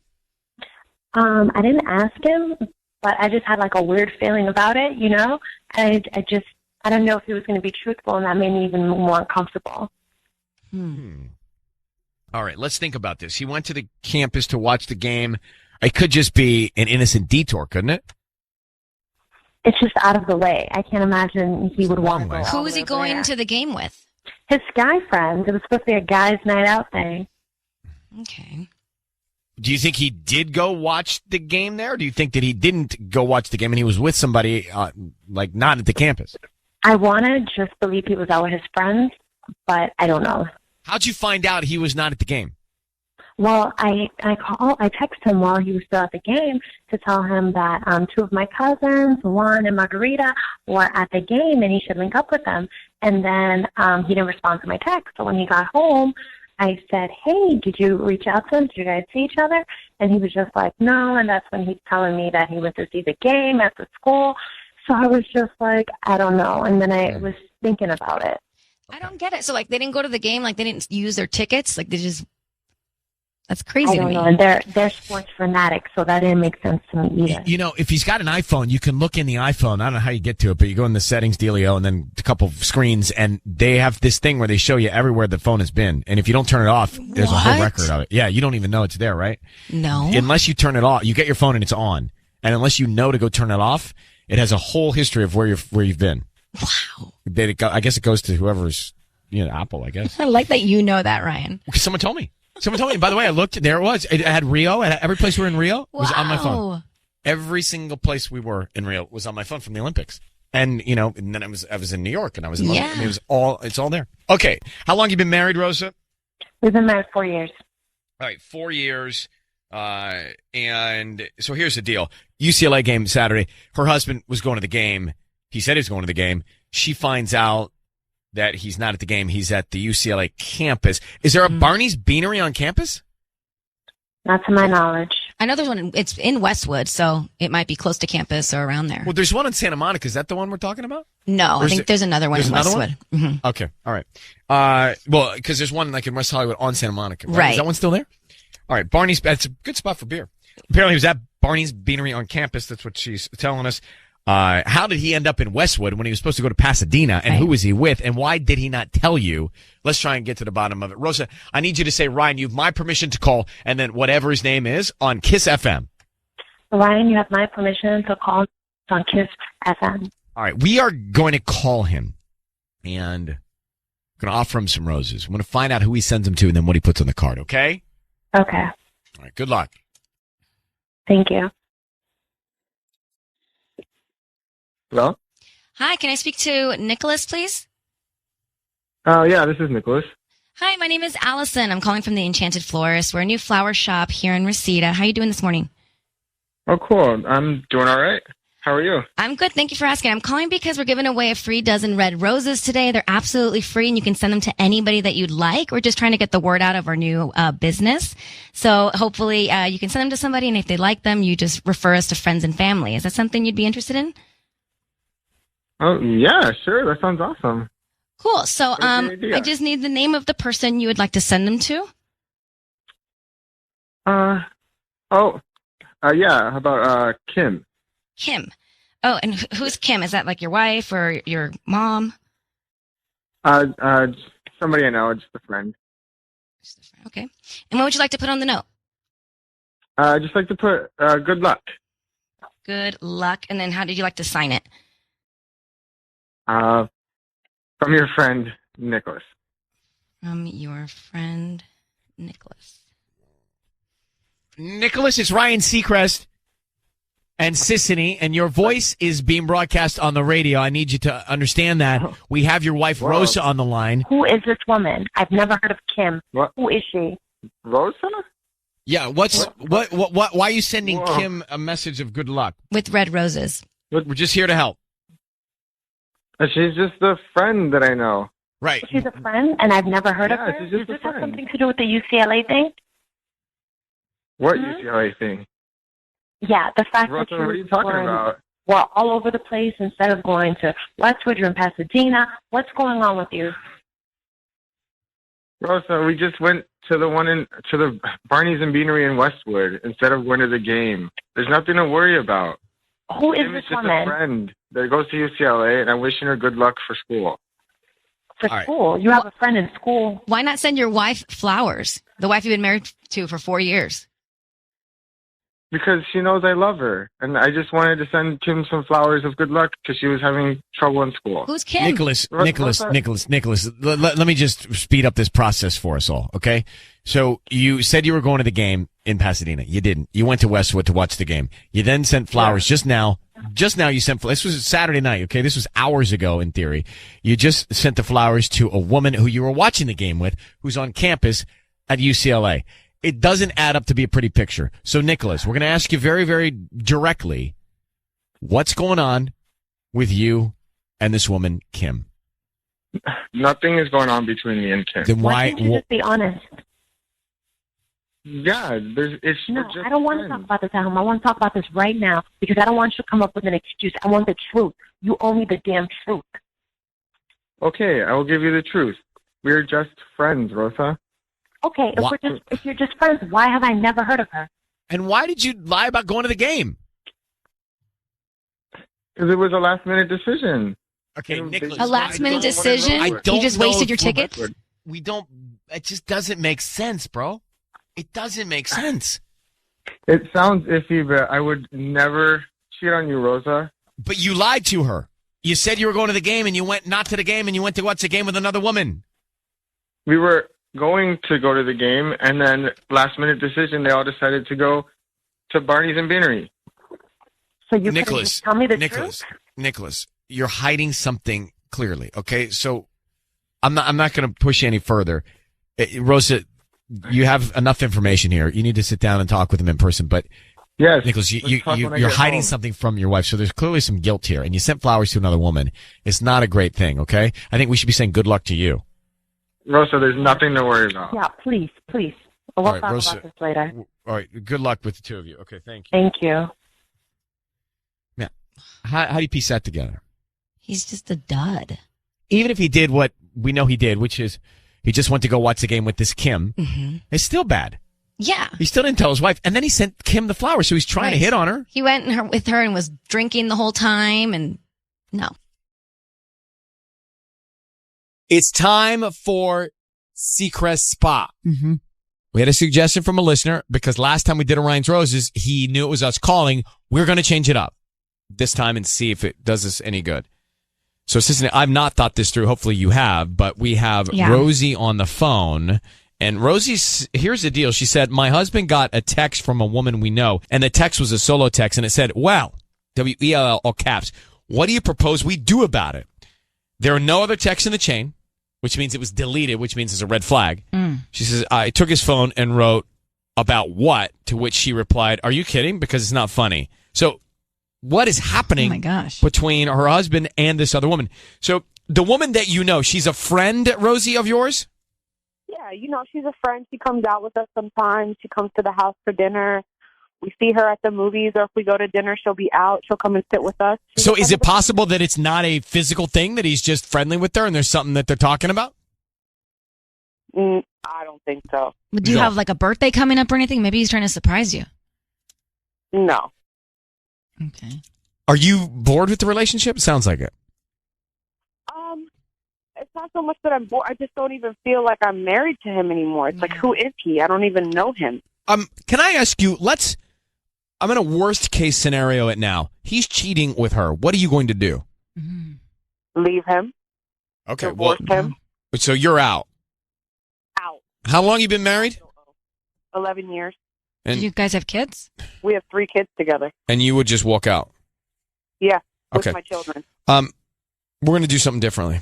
I didn't ask him, but I just had like a weird feeling about it, you know? I don't know if he was going to be truthful, and that made me even more uncomfortable. All right, let's think about this. He went to the campus to watch the game. It could just be an innocent detour, couldn't it? It's just out of the way. I can't imagine he would want to go. Who is he going to the game with? His guy friends. It was supposed to be a guys' night out thing. Okay. Do you think he did go watch the game there? Or do you think that he didn't go watch the game and he was with somebody, like not at the campus? I want to just believe he was out with his friends, but I don't know. How'd you find out he was not at the game? Well, I texted him while he was still at the game to tell him that two of my cousins, Juan and Margarita, were at the game and he should link up with them. And then he didn't respond to my text. So when he got home, I said, "Hey, did you reach out to him? Did you guys see each other?" And he was just like, "No." And that's when he's telling me that he went to see the game at the school. So I was just like, I don't know. And then I was thinking about it. I don't get it. So, like, they didn't go to the game? Like, they didn't use their tickets? Like, they just... That's crazy I to don't me. know. And they're sports fanatics, so that didn't make sense to me either. You know, if he's got an iPhone, you can look in the iPhone. I don't know how you get to it, but you go in the settings dealio and then a couple of screens, and they have this thing where they show you everywhere the phone has been. And if you don't turn it off, there's a whole record of it. Yeah, you don't even know it's there, right? No. Unless you turn it off. You get your phone and it's on. And unless you know to go turn it off, it has a whole history of where you've been. I guess it goes to whoever's, Apple, I guess. I like that you know that, Ryan. Someone told me. And by the way, I looked, there it was. It had Rio. Every place we were in Rio was on my phone. Every single place we were in Rio was on my phone from the Olympics. And, and then I was in New York and I was in London. I mean, it's all there. Okay. How long you been married, Rosa? We've been married 4 years. All right, 4 years. And so here's the deal. UCLA game Saturday. Her husband was going to the game. He said he was going to the game. She finds out that he's not at the game. He's at the UCLA campus. Is there a Barney's Beanery on campus? Not to my knowledge. I know there's one. It's in Westwood, so it might be close to campus or around there. Well, there's one in Santa Monica. Is that the one we're talking about? No, I think there's another one in Westwood. Mm-hmm. Okay, all right. Well, because there's one like in West Hollywood on Santa Monica. Right? Is that one still there? All right, Barney's. That's a good spot for beer. Apparently, he was at Barney's Beanery on campus. That's what she's telling us. How did he end up in Westwood when he was supposed to go to Pasadena, and who was he with, and why did he not tell you? Let's try and get to the bottom of it. Rosa, I need you to say, Ryan, you have my permission to call, and then whatever his name is on Kiss FM. Ryan, you have my permission to call on Kiss FM. All right, we are going to call him, and going to offer him some roses. We're going to find out who he sends them to, and then what he puts on the card, okay? Okay. All right, good luck. Thank you. Hello? Hi, can I speak to Nicholas, please? Yeah, this is Nicholas. Hi, my name is Allison. I'm calling from the Enchanted Florist. We're a new flower shop here in Reseda. How are you doing this morning? Oh, cool. I'm doing all right. How are you? I'm good. Thank you for asking. I'm calling because we're giving away a free dozen red roses today. They're absolutely free, and you can send them to anybody that you'd like. We're just trying to get the word out of our new business. So hopefully you can send them to somebody, and if they like them, you just refer us to friends and family. Is that something you'd be interested in? Oh, yeah, sure. That sounds awesome. Cool. So I just need the name of the person you would like to send them to. Yeah. How about Kim? Kim. Oh, and who's Kim? Is that like your wife or your mom? Somebody I know, just a friend. Okay. And what would you like to put on the note? I just like to put good luck. Good luck. And then how did you like to sign it? From your friend, Nicholas. From your friend, Nicholas. Nicholas, it's Ryan Seacrest and Sissany, and your voice is being broadcast on the radio. I need you to understand that. We have your wife, Rosa, on the line. Who is this woman? I've never heard of Kim. What? Who is she? Rosa? Yeah, why are you sending Kim a message of good luck? With red roses. We're just here to help. She's just a friend that I know. Right. She's a friend, and I've never heard of her? She's just Does this a friend. have something to do with the UCLA thing? What UCLA thing? Yeah, the fact Rosa, that what are you talking about? Well, all over the place instead of going to Westwood or in Pasadena. What's going on with you? Rosa, we just went to the Barney's and Beanery in Westwood instead of going to the game. There's nothing to worry about. Who is Kim this is just woman? a friend that goes to UCLA, and I'm wishing her good luck for school. For school? You have a friend in school. Why not send your wife flowers? The wife you've been married to for 4 years. Because she knows I love her, and I just wanted to send Kim some flowers of good luck because she was having trouble in school. Who's Kim? Nicholas, let me just speed up this process for us all, okay? So you said you were going to the game in Pasadena. You didn't. You went to Westwood to watch the game. You then sent flowers just now. Just now you sent, this was Saturday night, okay? This was hours ago in theory. You just sent the flowers to a woman who you were watching the game with, who's on campus at UCLA. It doesn't add up to be a pretty picture. So, Nicholas, we're going to ask you very, very directly, what's going on with you and this woman, Kim? Nothing is going on between me and Kim. Then Why can't you just be honest? Yeah, No, I don't want to talk about this at home. I want to talk about this right now because I don't want you to come up with an excuse. I want the truth. You owe me the damn truth. Okay, I will give you the truth. We're just friends, Rosa. Okay, if you're just friends, why have I never heard of her? And why did you lie about going to the game? Because it was a last-minute decision. Okay, Nicholas. A last-minute decision? You just wasted your tickets? It just doesn't make sense, bro. It doesn't make sense. It sounds iffy, but I would never cheat on you, Rosa. But you lied to her. You said you were going to the game, and you went not to the game, and you went to watch the game with another woman. We were going to go to the game, and then last minute decision, they all decided to go to Barney's and Beanery. So you couldn't Nicholas, just tell me the Nicholas, truth? Nicholas, you're hiding something clearly. Okay, so I'm not going to push you any further. Rosa, you have enough information here. You need to sit down and talk with him in person. But yes, Nicholas, you're hiding something from your wife. So there's clearly some guilt here. And you sent flowers to another woman. It's not a great thing. Okay, I think we should be saying good luck to you. Rosa, there's nothing to worry about. Yeah, please. We'll All right, talk Rosa, about this later. All right, good luck with the two of you. Okay, thank you. Thank you. Yeah, how do you piece that together? He's just a dud. Even if he did what we know he did, which is he just went to go watch the game with this Kim, it's still bad. Yeah. He still didn't tell his wife, and then he sent Kim the flowers, so he's trying to hit on her. He went with her and was drinking the whole time, and no. It's time for Seacrest Spa. We had a suggestion from a listener because last time we did Orion's Roses, he knew it was us calling. We're going to change it up this time and see if it does us any good. So, Assistant, I've not thought this through. Hopefully you have, but we have Rosie on the phone. And Rosie's, here's the deal. She said, my husband got a text from a woman we know, and the text was a solo text, and it said, well, W-E-L-L, all caps, what do you propose we do about it? There are no other texts in the chain, which means it was deleted, which means it's a red flag. She says, I took his phone and wrote about what, to which she replied, are you kidding? Because it's not funny. So what is happening between her husband and this other woman? So the woman that you know, she's a friend, Rosie, of yours? Yeah, she's a friend. She comes out with us sometimes. She comes to the house for dinner. We see her at the movies, or if we go to dinner, she'll be out. She'll come and sit with us. So is it possible that it's not a physical thing, that he's just friendly with her and there's something that they're talking about? I don't think so. Do you have like a birthday coming up or anything? Maybe he's trying to surprise you. No. Okay. Are you bored with the relationship? Sounds like it. It's not so much that I'm bored. I just don't even feel like I'm married to him anymore. It's like, who is he? I don't even know him. Can I ask you, I'm in a worst case scenario it now. He's cheating with her. What are you going to do? Leave him. Okay, Divorce him. So you're out. Out. How long you been married? 11 years. And do you guys have kids? We have 3 kids together. And you would just walk out? Yeah, with Okay. my children. We're going to do something differently.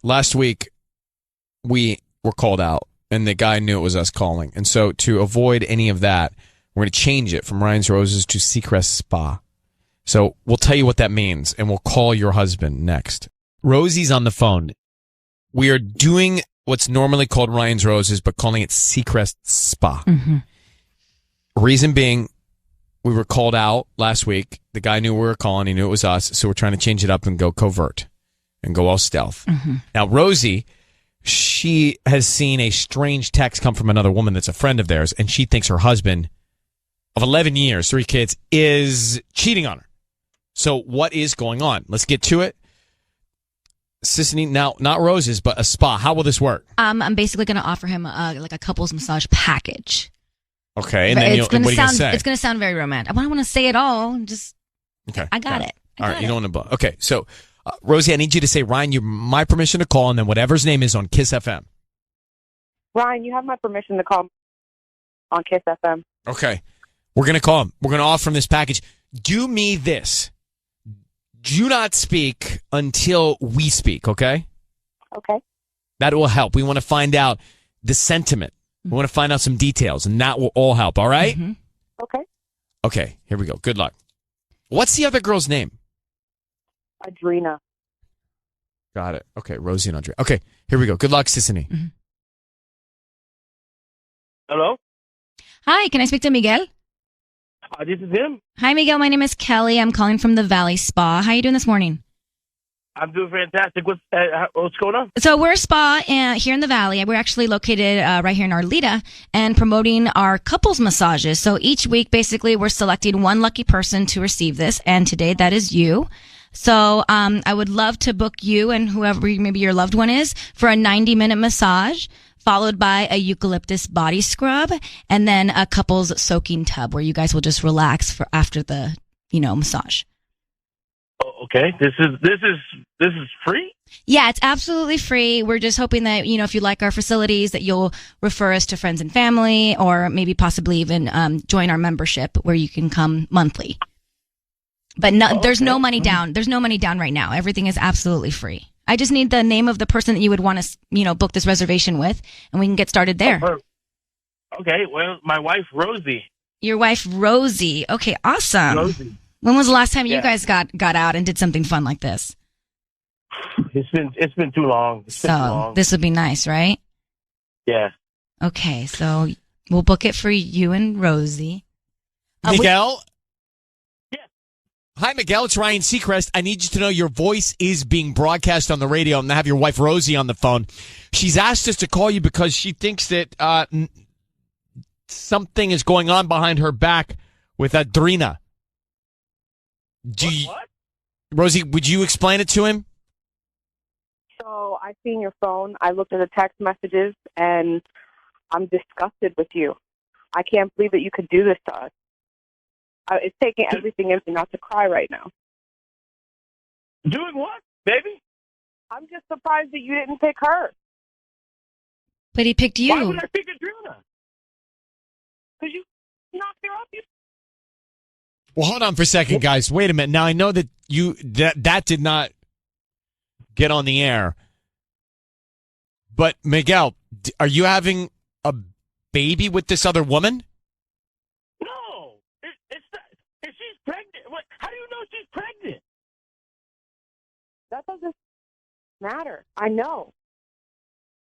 Last week, we were called out, and the guy knew it was us calling. And so to avoid any of that, we're going to change it from Ryan's Roses to Seacrest Spa. So we'll tell you what that means, and we'll call your husband next. Rosie's on the phone. We are doing what's normally called Ryan's Roses, but calling it Seacrest Spa. Reason being, we were called out last week. The guy knew we were calling. He knew it was us. So we're trying to change it up and go covert and go all stealth. Now, Rosie, she has seen a strange text come from another woman that's a friend of theirs, and she thinks her husband of 11 years, 3 kids, is cheating on her. So what is going on? Let's get to it. Sissany, now, not roses, but a spa. How will this work? I'm basically going to offer him like a couples massage package. Okay, and then It's what are you going to sound say? it's going to sound very romantic. I don't want to say it all. Just Okay. I got it. All right, you don't want to. Okay, so Rosie, I need you to say, Ryan, you my permission to call, and then whatever his name is on Kiss FM. Ryan, you have my permission to call on Kiss FM. Okay, we're gonna call him. We're gonna offer him this package. Do me this. Do not speak until we speak. Okay. Okay. That will help. We want to find out the sentiment. We want to find out some details, and that will all help. All right. Okay. Okay. Here we go. Good luck. What's the other girl's name? Adrena. Got it. Okay, Rosie and Andre. Okay, here we go. Good luck, Sissany. Hello? Hi, can I speak to Miguel? This is him. Hi, Miguel. My name is Kelly. I'm calling from the Valley Spa. How are you doing this morning? I'm doing fantastic. What's going on? So we're a spa here in the Valley. We're actually located right here in Arleta and promoting our couples massages. So each week, basically, we're selecting one lucky person to receive this. And today, that is you. So I would love to book you and whoever maybe your loved one is for a 90-minute massage, followed by a eucalyptus body scrub, and then a couples soaking tub where you guys will just relax for after the, massage. Okay, this is free. Yeah, it's absolutely free. We're just hoping that, if you like our facilities, that you'll refer us to friends and family, or maybe possibly even join our membership where you can come monthly. But there's no money down. There's no money down right now. Everything is absolutely free. I just need the name of the person that you would want to, book this reservation with, and we can get started there. Okay, well, my wife, Rosie. Your wife, Rosie. Okay, awesome. Rosie. When was the last time you Yeah. guys got out and did something fun like this? It's been too long. It's been too So long. this would be nice, right? Yeah. Okay, so we'll book it for you and Rosie. Miguel? Hi, Miguel. It's Ryan Seacrest. I need you to know your voice is being broadcast on the radio. I'm going to have your wife, Rosie, on the phone. She's asked us to call you because she thinks that something is going on behind her back with Adrina. What? Rosie, would you explain it to him? So I seen your phone. I looked at the text messages, and I'm disgusted with you. I can't believe that you could do this to us. It's taking everything in me not to cry right now. Doing what, baby? I'm just surprised that you didn't pick her. But he picked you. Why would I pick Adrina? Because you knocked her up. Well, hold on for a second, guys. Wait a minute. Now, I know that that did not get on the air. But, Miguel, are you having a baby with this other woman? No, it's not. If she's pregnant, how do you know she's pregnant? That doesn't matter. I know.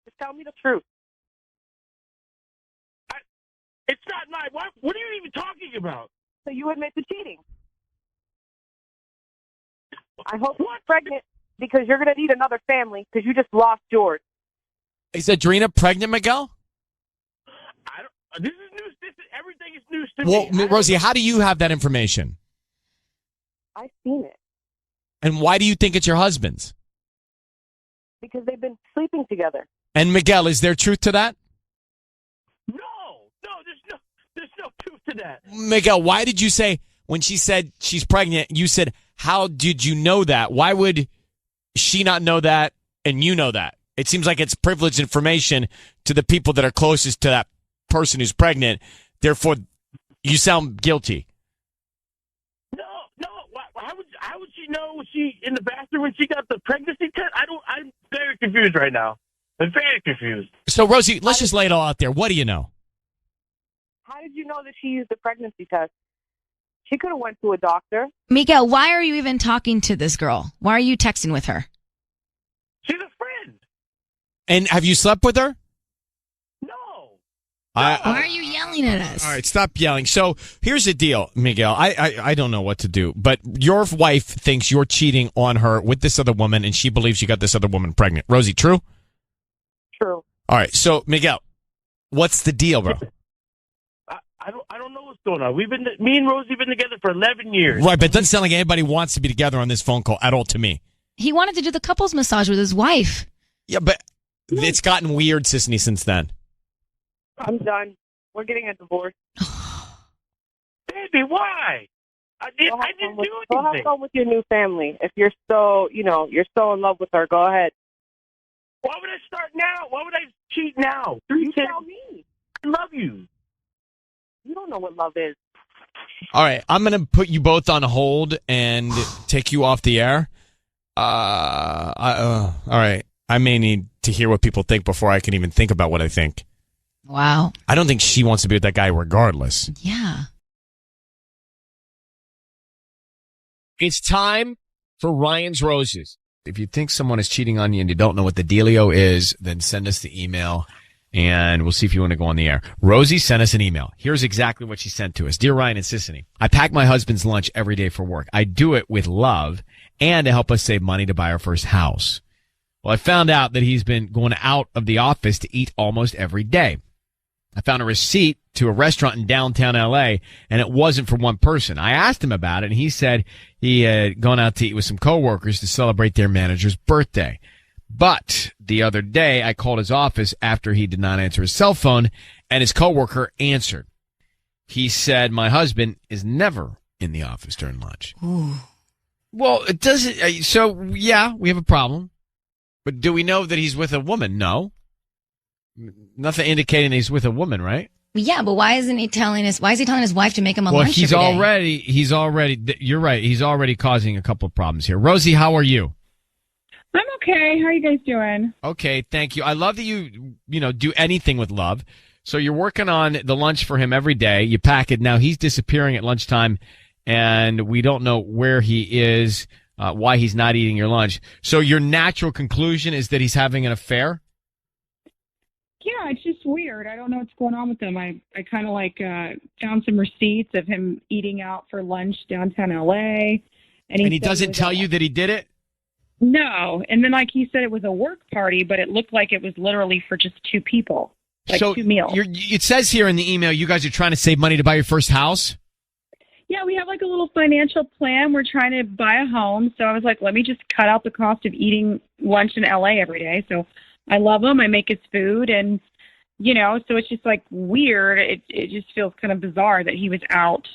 Just tell me the truth. It's not nice. What are you even talking about? So you admit to cheating. I hope you're pregnant because you're going to need another family because you just lost yours. Is Adrina pregnant, Miguel? This is news. Everything is news to me. Well, Rosie, how do you have that information? I've seen it And why do you think it's your husband's? because they've been sleeping together. And, Miguel, is there truth to that? There's no truth to that. Miguel, why did you say, when she said she's pregnant, you said, how did you know that? Why would she not know that and you know that? It seems like it's privileged information to the people that are closest to that person who's pregnant. Therefore, you sound guilty. No. How would she know? Was she in the bathroom when she got the pregnancy test? I'm very confused right now. I'm very confused. So, Rosie, let's just lay it all out there. What do you know? How did you know that she used the pregnancy test? She could have went to a doctor. Miguel, why are you even talking to this girl? Why are you texting with her? She's a friend. And have you slept with her? Why are you yelling at us? All right, stop yelling. So here's the deal, Miguel. I don't know what to do, but your wife thinks you're cheating on her with this other woman, and she believes you got this other woman pregnant. Rosie, true? True. All right, so Miguel, what's the deal, bro? I don't know what's going on. Me and Rosie been together for 11 years. Right, but it doesn't sound like anybody wants to be together on this phone call at all to me. He wanted to do the couples massage with his wife. Yeah, but it's gotten weird, Sisney, since then. I'm done. We're getting a divorce. Baby, why? I didn't do Go have anything. fun with your new family. If you're so, you're so in love with her, go ahead. Why would I start now? Why would I cheat now? You tell me. I love you. You don't know what love is. All right, I'm going to put you both on hold and take you off the air. All right, I may need to hear what people think before I can even think about what I think. Wow. I don't think she wants to be with that guy regardless. Yeah. It's time for Ryan's Roses. If you think someone is cheating on you and you don't know what the dealio is, then send us the email and we'll see if you want to go on the air. Rosie sent us an email. Here's exactly what she sent to us. Dear Ryan and Sissany, I pack my husband's lunch every day for work. I do it with love and to help us save money to buy our first house. Well, I found out that he's been going out of the office to eat almost every day. I found a receipt to a restaurant in downtown LA, and it wasn't for one person. I asked him about it, and he said he had gone out to eat with some coworkers to celebrate their manager's birthday. But the other day, I called his office after he did not answer his cell phone, and his coworker answered. He said, my husband is never in the office during lunch. Ooh. Well, it doesn't. So yeah, we have a problem. But do we know that he's with a woman? No. Nothing indicating he's with a woman, right? Yeah, but why isn't he telling why is he telling his wife to make him a lunch he's every day? you're right. He's already causing a couple of problems here. Rosie, how are you? I'm okay. How are you guys doing? Okay, thank you. I love that you do anything with love. So you're working on the lunch for him every day. You pack it. Now he's disappearing at lunchtime, and we don't know where he is, why he's not eating your lunch. So your natural conclusion is that he's having an affair? Yeah, it's just weird. I don't know what's going on with him. I kind of found some receipts of him eating out for lunch downtown LA. And he doesn't tell you that he did it? No. And then he said it was a work party, but it looked like it was literally for just two people, two meals. It says here in the email you guys are trying to save money to buy your first house? Yeah, we have a little financial plan. We're trying to buy a home. So I was like, let me just cut out the cost of eating lunch in LA every day. So I love him. I make his food. And, so it's just weird. It just feels kind of bizarre that he was out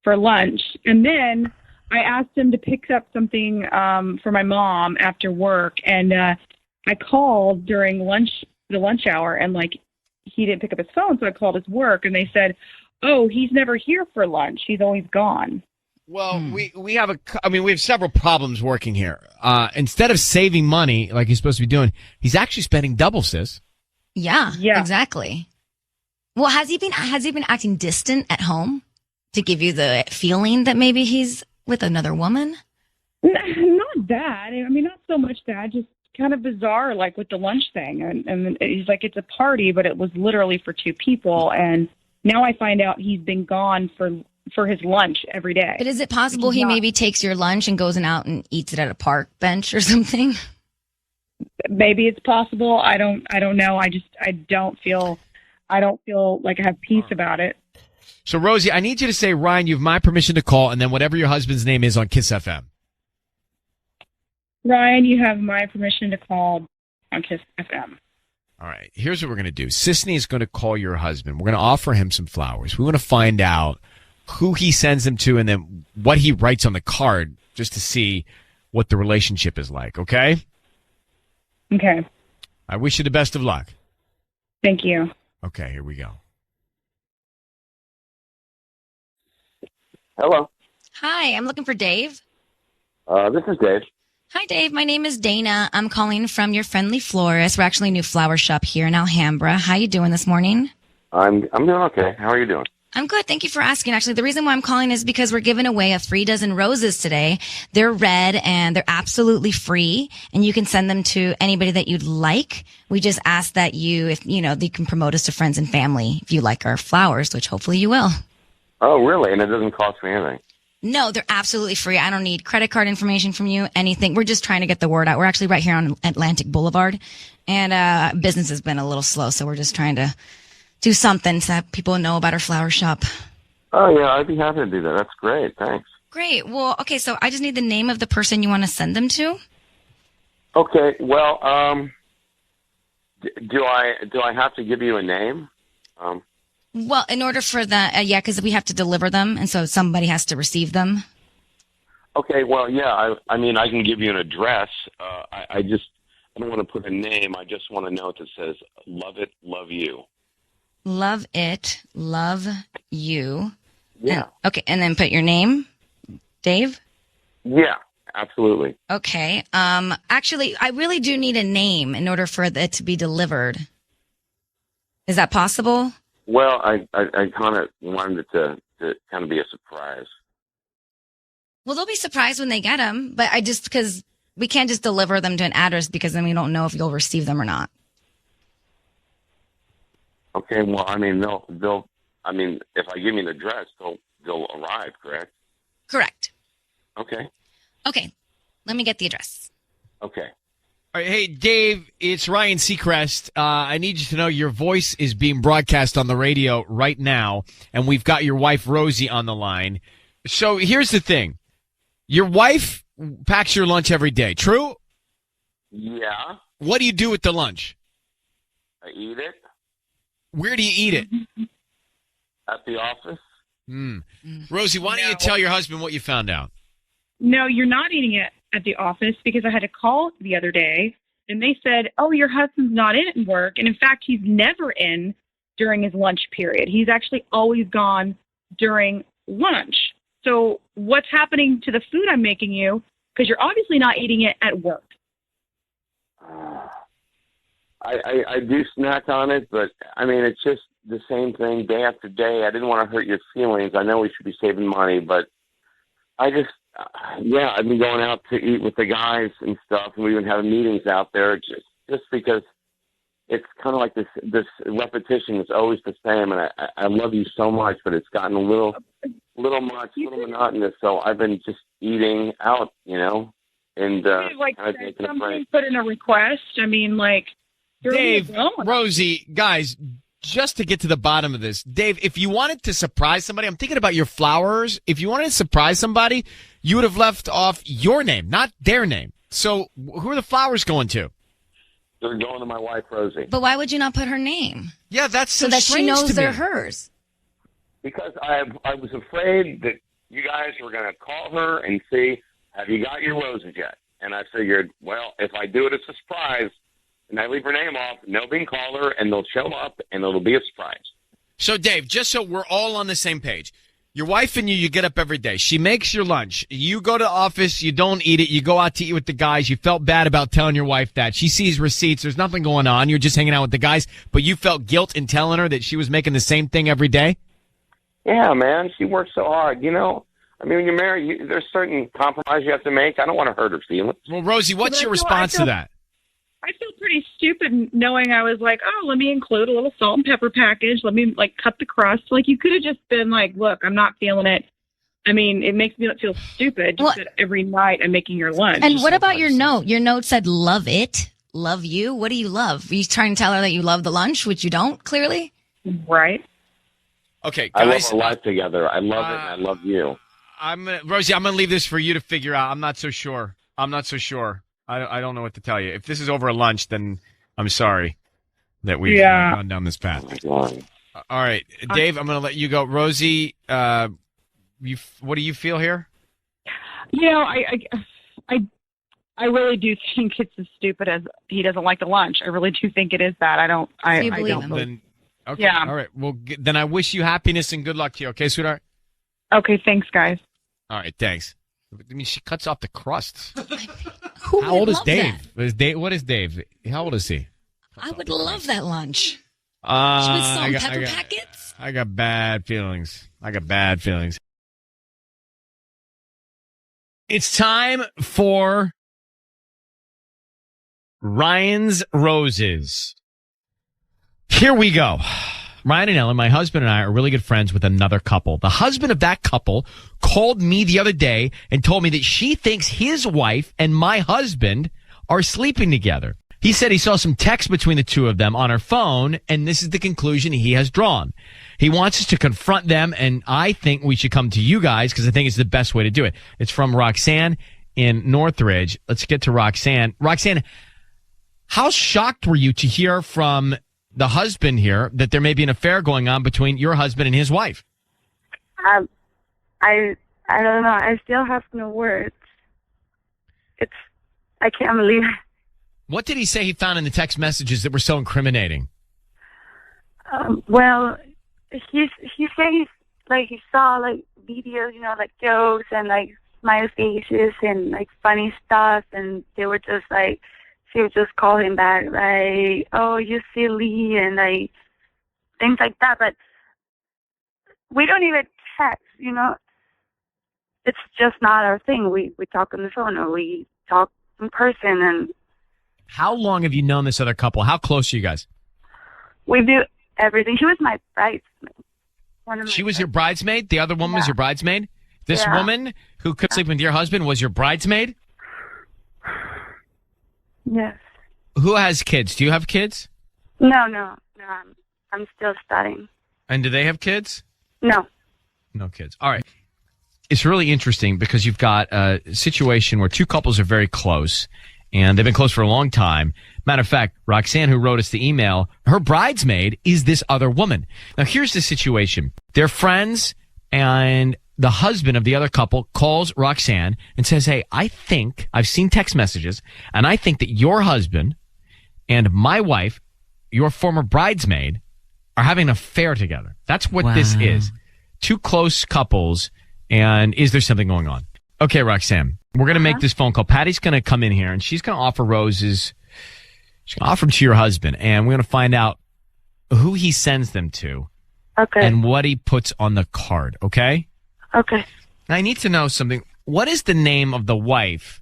for lunch. And then I asked him to pick up something for my mom after work. And I called during the lunch hour, and he didn't pick up his phone. So I called his work, and they said, oh, he's never here for lunch. He's always gone. Well, we have several problems working here. Instead of saving money like he's supposed to be doing, he's actually spending double, sis. Yeah, exactly. Well, has he been acting distant at home to give you the feeling that maybe he's with another woman? Not that. Not so much that. Just kind of bizarre, with the lunch thing. And he's like, it's a party, but it was literally for two people. And now I find out he's been gone for his lunch every day. But is it possible he maybe takes your lunch and goes out and eats it at a park bench or something? Maybe it's possible. I don't know. I don't feel like I have peace about it. So Rosie, I need you to say, Ryan, you have my permission to call, and then whatever your husband's name is on Kiss FM. Ryan, you have my permission to call on Kiss FM. All right. Here's what we're going to do. Sisney is going to call your husband. We're going to offer him some flowers. We want to find out who he sends them to and then what he writes on the card just to see what the relationship is like. Okay? Okay. I wish you the best of luck. Thank you. Okay, here we go. Hello. Hi, I'm looking for Dave. This is Dave. Hi, Dave. My name is Dana. I'm calling from your friendly florist. We're actually a new flower shop here in Alhambra. How you doing this morning? I'm doing okay. How are you doing? I'm good. Thank you for asking. Actually, the reason why I'm calling is because we're giving away a free dozen roses today. They're red and they're absolutely free, and you can send them to anybody that you'd like. We just ask that you can promote us to friends and family if you like our flowers, which hopefully you will. Oh, really? And it doesn't cost me anything? No, they're absolutely free. I don't need credit card information from you, anything. We're just trying to get the word out. We're actually right here on Atlantic Boulevard, and business has been a little slow, so we're just trying to do something so that people know about our flower shop. Oh, yeah, I'd be happy to do that. That's great. Thanks. Great. Well, okay, so I just need the name of the person you want to send them to. Okay, well, do I have to give you a name? Well, in order for because we have to deliver them, and so somebody has to receive them. Okay, well, yeah, I mean, I can give you an address. I don't want to put a name. I just want a note that says, love it, love you. Love it, love you. Yeah. Okay, and then put your name, Dave? Yeah, absolutely. Okay. Actually, I really do need a name in order for it to be delivered. Is that possible? Well, I kind of wanted it to kind of be a surprise. Well, they'll be surprised when they get them, but because we can't just deliver them to an address because then we don't know if you'll receive them or not. Okay, well, I mean, if I give you an address, they'll arrive, correct? Correct. Okay. Okay, let me get the address. Okay. All right, hey, Dave, it's Ryan Seacrest. I need you to know your voice is being broadcast on the radio right now, and we've got your wife, Rosie, on the line. So here's the thing. Your wife packs your lunch every day, true? Yeah. What do you do with the lunch? I eat it. Where do you eat it? At the office. Rosie, why don't you tell your husband what you found out? no, you're not eating it at the office because I had to call the other day and they said, oh, your husband's not in at work. And in fact, he's never in during his lunch period. He's actually always gone during lunch. So what's happening to the food I'm making you? Because you're obviously not eating it at work. I do snack on it, but I mean, it's just the same thing day after day. I didn't want to hurt your feelings. I know we should be saving money, but I just, I've been going out to eat with the guys and stuff, and we've been having meetings out there just because it's kind of like this repetition is always the same, and I love you so much, but it's gotten a little much, a little monotonous. So I've been just eating out, and like kind of taking a break. Put in a request. I mean, like, Dave, Rosie, guys, just to get to the bottom of this, Dave, if you wanted to surprise somebody, I'm thinking about your flowers. If you wanted to surprise somebody, you would have left off your name, not their name. So who are the flowers going to? They're going to my wife, Rosie. But why would you not put her name? Yeah, that's so that she strange knows to they're me. hers. Because I was afraid that you guys were going to call her and see, have you got your roses yet? And I figured, well, if I do it as a surprise and I leave her name off, nobody can call her and they'll show up and it'll be a surprise. So, Dave, just so we're all on the same page, your wife and you get up every day. She makes your lunch. You go to the office. You don't eat it. You go out to eat with the guys. You felt bad about telling your wife that. She sees receipts. There's nothing going on. You're just hanging out with the guys. But you felt guilt in telling her that she was making the same thing every day? Yeah, man. She works so hard, I mean, when you're married, there's certain compromise you have to make. I don't want to hurt her feelings. Well, Rosie, what's your response to that? I feel pretty stupid knowing I was like, oh, let me include a little salt and pepper package. Let me cut the crust. Like, you could have just been like, look, I'm not feeling it. I mean, it makes me feel stupid just that every night I'm making your lunch. And what about your note? Your note said, love it, love you. What do you love? Are you trying to tell her that you love the lunch, which you don't, clearly? Right. Okay, guys. I love our life together. I love it, and I love you. Rosie, I'm going to leave this for you to figure out. I'm not so sure. I don't know what to tell you. If this is over lunch, then I'm sorry that we've gone down this path. All right, Dave, I'm going to let you go. Rosie, what do you feel here? I really do think it's as stupid as he doesn't like the lunch. I really do think it is that. I don't believe him. Then, okay, yeah. All right. Well, then I wish you happiness and good luck to you. Okay, sweetheart? Okay, thanks, guys. All right, thanks. I mean, she cuts off the crusts. Who How old would is love Dave? that? What is Dave? How old is he? I would love that lunch. With salt and pepper packets? I got bad feelings. It's time for Ryan's Roses. Here we go. Ryan and Ellen, my husband and I, are really good friends with another couple. The husband of that couple called me the other day and told me that she thinks his wife and my husband are sleeping together. He said he saw some text between the two of them on her phone, and this is the conclusion he has drawn. He wants us to confront them, and I think we should come to you guys because I think it's the best way to do it. It's from Roxanne in Northridge. Let's get to Roxanne. Roxanne, how shocked were you to hear from the husband here that there may be an affair going on between your husband and his wife? I don't know. I still have no words. I can't believe it. What did he say he found in the text messages that were so incriminating? Well, he said he saw videos, jokes and smile faces and funny stuff, and they were just she would just call him back oh, you silly, and things like that. But we don't even text, It's just not our thing. We talk on the phone or we talk in person. And how long have you known this other couple? How close are you guys? We do everything. She was my bridesmaid. She was your bridesmaid? The other woman was your bridesmaid? This woman who could sleep with your husband was your bridesmaid? Yes. Who has kids? Do you have kids? No. I'm still studying. And do they have kids? No. No kids. All right. It's really interesting because you've got a situation where two couples are very close, and they've been close for a long time. Matter of fact, Roxanne, who wrote us the email, her bridesmaid is this other woman. Now, here's the situation. They're friends, and the husband of the other couple calls Roxanne and says, hey, I think I've seen text messages and I think that your husband and my wife, your former bridesmaid, are having an affair together. That's what this is. Two close couples. And is there something going on? Okay, Roxanne, we're going to make this phone call. Patty's going to come in here and she's going to offer roses. She's going to offer them to your husband. And we're going to find out who he sends them to. Okay. And what he puts on the card. Okay? Okay. Now, I need to know something. What is the name of the wife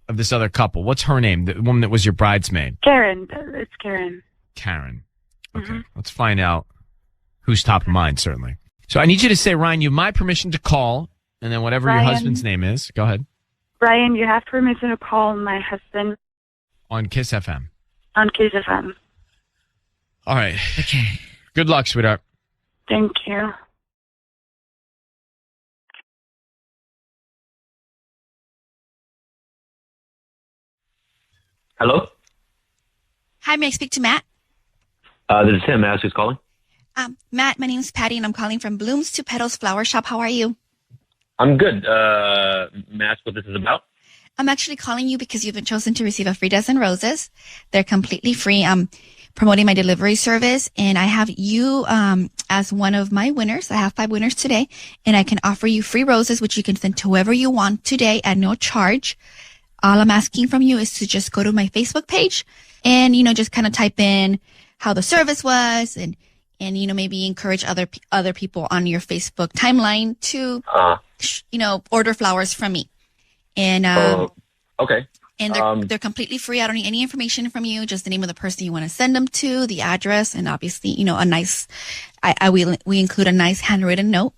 of this other couple? What's her name? The woman that was your bridesmaid? Karen. It's Karen. Karen. Okay. Let's find out who's top of mind, certainly. So I need you to say, Ryan, you have my permission to call, and then whatever your husband's name is. Go ahead. Ryan, you have permission to call my husband On Kiss FM. on Kiss FM. All right. Okay. Good luck, sweetheart. Thank you. Hello? Hi, may I speak to Matt? This is Tim. May I ask who's calling? Matt, my name is Patty, and I'm calling from Blooms to Petals Flower Shop. How are you? I'm good. May I ask what this is about? I'm actually calling you because you've been chosen to receive a free dozen roses. They're completely free. I'm promoting my delivery service, and I have you as one of my winners. I have 5 winners today, and I can offer you free roses, which you can send to whoever you want today at no charge. All I'm asking from you is to just go to my Facebook page and, just kind of type in how the service was and maybe encourage other people on your Facebook timeline to, order flowers from me. And, okay. And they're completely free. I don't need any information from you, just the name of the person you want to send them to, the address, and obviously, a nice, we include a nice handwritten note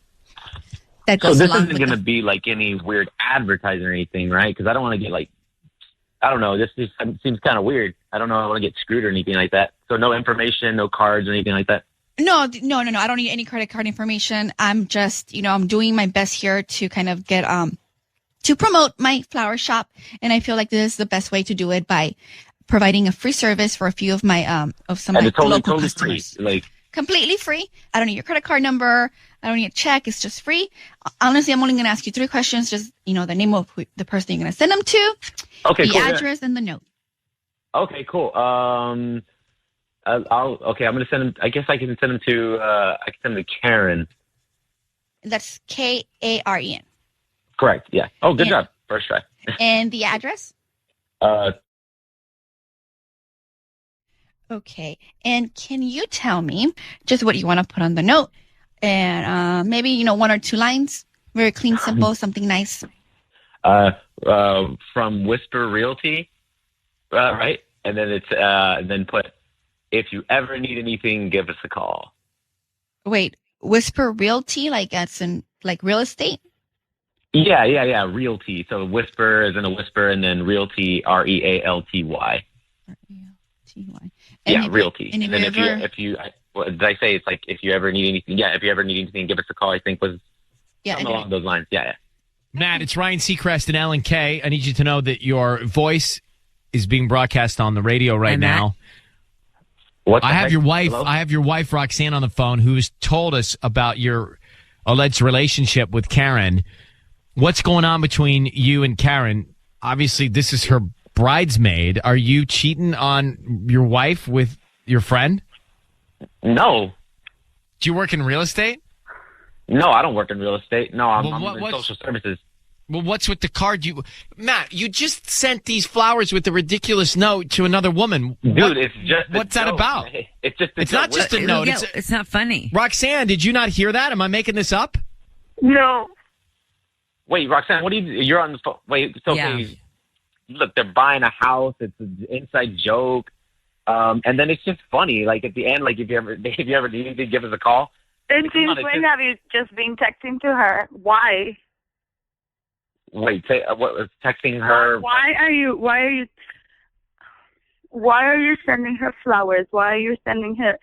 that goes So this along isn't with going to be like any weird advertising or anything, right? Because I don't want to get I don't know. This just seems kind of weird. I don't know. I want to get screwed or anything like that. So no information, no cards or anything like that. No. I don't need any credit card information. I'm just, I'm doing my best here to kind of get, to promote my flower shop. And I feel like this is the best way to do it by providing a free service for a few of my, of some of my local customers. Free. Completely free. I don't need your credit card number. I don't need a check. It's just free. Honestly, I'm only going to ask you 3 questions. Just, the name of the person you're going to send them to. Okay, the cool, address and the note. Okay, cool. I'm going to send them. I guess I can send them to. I can send them to Karen. That's Karen. Correct. Yeah. Oh, good job. First try. And the address? Okay. And can you tell me just what you want to put on the note? And maybe, 1 or 2 lines. Very clean, simple, something nice. From Whisper Realty, right? And then it's then put, if you ever need anything, give us a call. Wait, Whisper Realty, like that's in real estate? Yeah, Realty. So Whisper is in a whisper, and then Realty, Realty. Yeah, Realty. And then if you, did I say it's like if you ever need anything? Yeah, if you ever need anything, give us a call. I think was something along those lines. Yeah. Matt, it's Ryan Seacrest and Alan Kay. I need you to know that your voice is being broadcast on the radio right now. What? I have your wife. Hello? I have your wife Roxanne on the phone, who has told us about your alleged relationship with Karen. What's going on between you and Karen? Obviously, this is her bridesmaid. Are you cheating on your wife with your friend? No. Do you work in real estate? No, I don't work in real estate. No, I'm in social services. Well, what's with the card? Matt, you just sent these flowers with a ridiculous note to another woman. Dude, it's just what's that about? It's just it's not just a note. It's not funny. Roxanne, did you not hear that? Am I making this up? No. Wait, Roxanne, what are you're on the phone. Wait, it's okay. Yeah. Look, they're buying a house. It's an inside joke. And then it's just funny. Like at the end, like if you ever need anything, give us a call. And since when have you just been texting to her? Why? Wait, say what was texting her? Why are you sending her flowers? Why are you sending her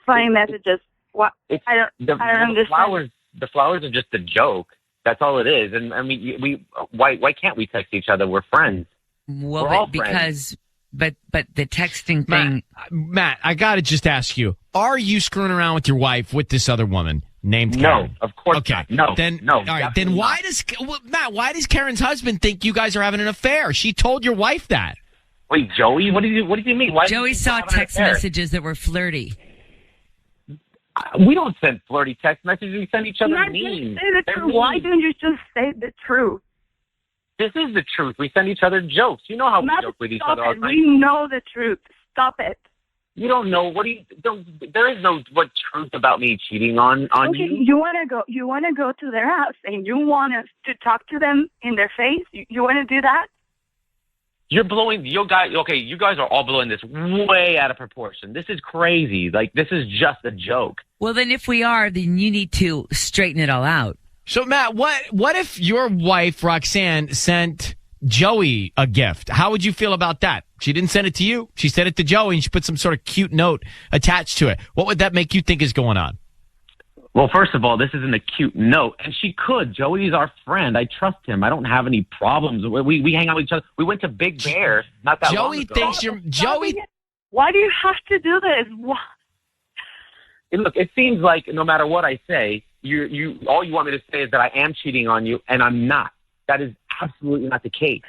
funny messages? What? I don't understand. The flowers are just a joke. That's all it is. And I mean, why can't we text each other? We're friends. Well, We're all because friends. but the texting thing. Matt, I got to just ask you: are you screwing around with your wife with this other woman? named No, Karen. of course Okay. not. No, Then, no, all right. Then definitely why not. does Matt? Why does Karen's husband think you guys are having an affair? She told your wife that. Wait, Joey, what do you mean? Why do you Joey think saw we're having an text affair? messages that were flirty. We don't send flirty text messages. We send each other Not memes. just say the They're truth. Why memes. don't you just say the truth? This is the truth. We send each other jokes. You know how we Matt, joke with each stop other all it. the time. We know the truth. Stop it. You don't know there is no what truth about me cheating on Okay, you. you want to go. You want to go to their house and you want us to talk to them in their face. You want to do that? You're blowing you guys are all blowing this way out of proportion. This is crazy. Like, this is just a joke. Well, then if we are, then you need to straighten it all out. So, Matt, what if your wife, Roxanne, sent Joey a gift? How would you feel about that? She didn't send it to you. She sent it to Joey, and she put some sort of cute note attached to it. What would that make you think is going on? Well, first of all, this isn't a cute note, and she could. Joey's our friend. I trust him. I don't have any problems. We hang out with each other. We went to Big Bear not that long Joey ago. thinks you're Joey. Why do you have to do this? Why? Look, it seems like no matter what I say, you all you want me to say is that I am cheating on you, and I'm not. That is absolutely not the case.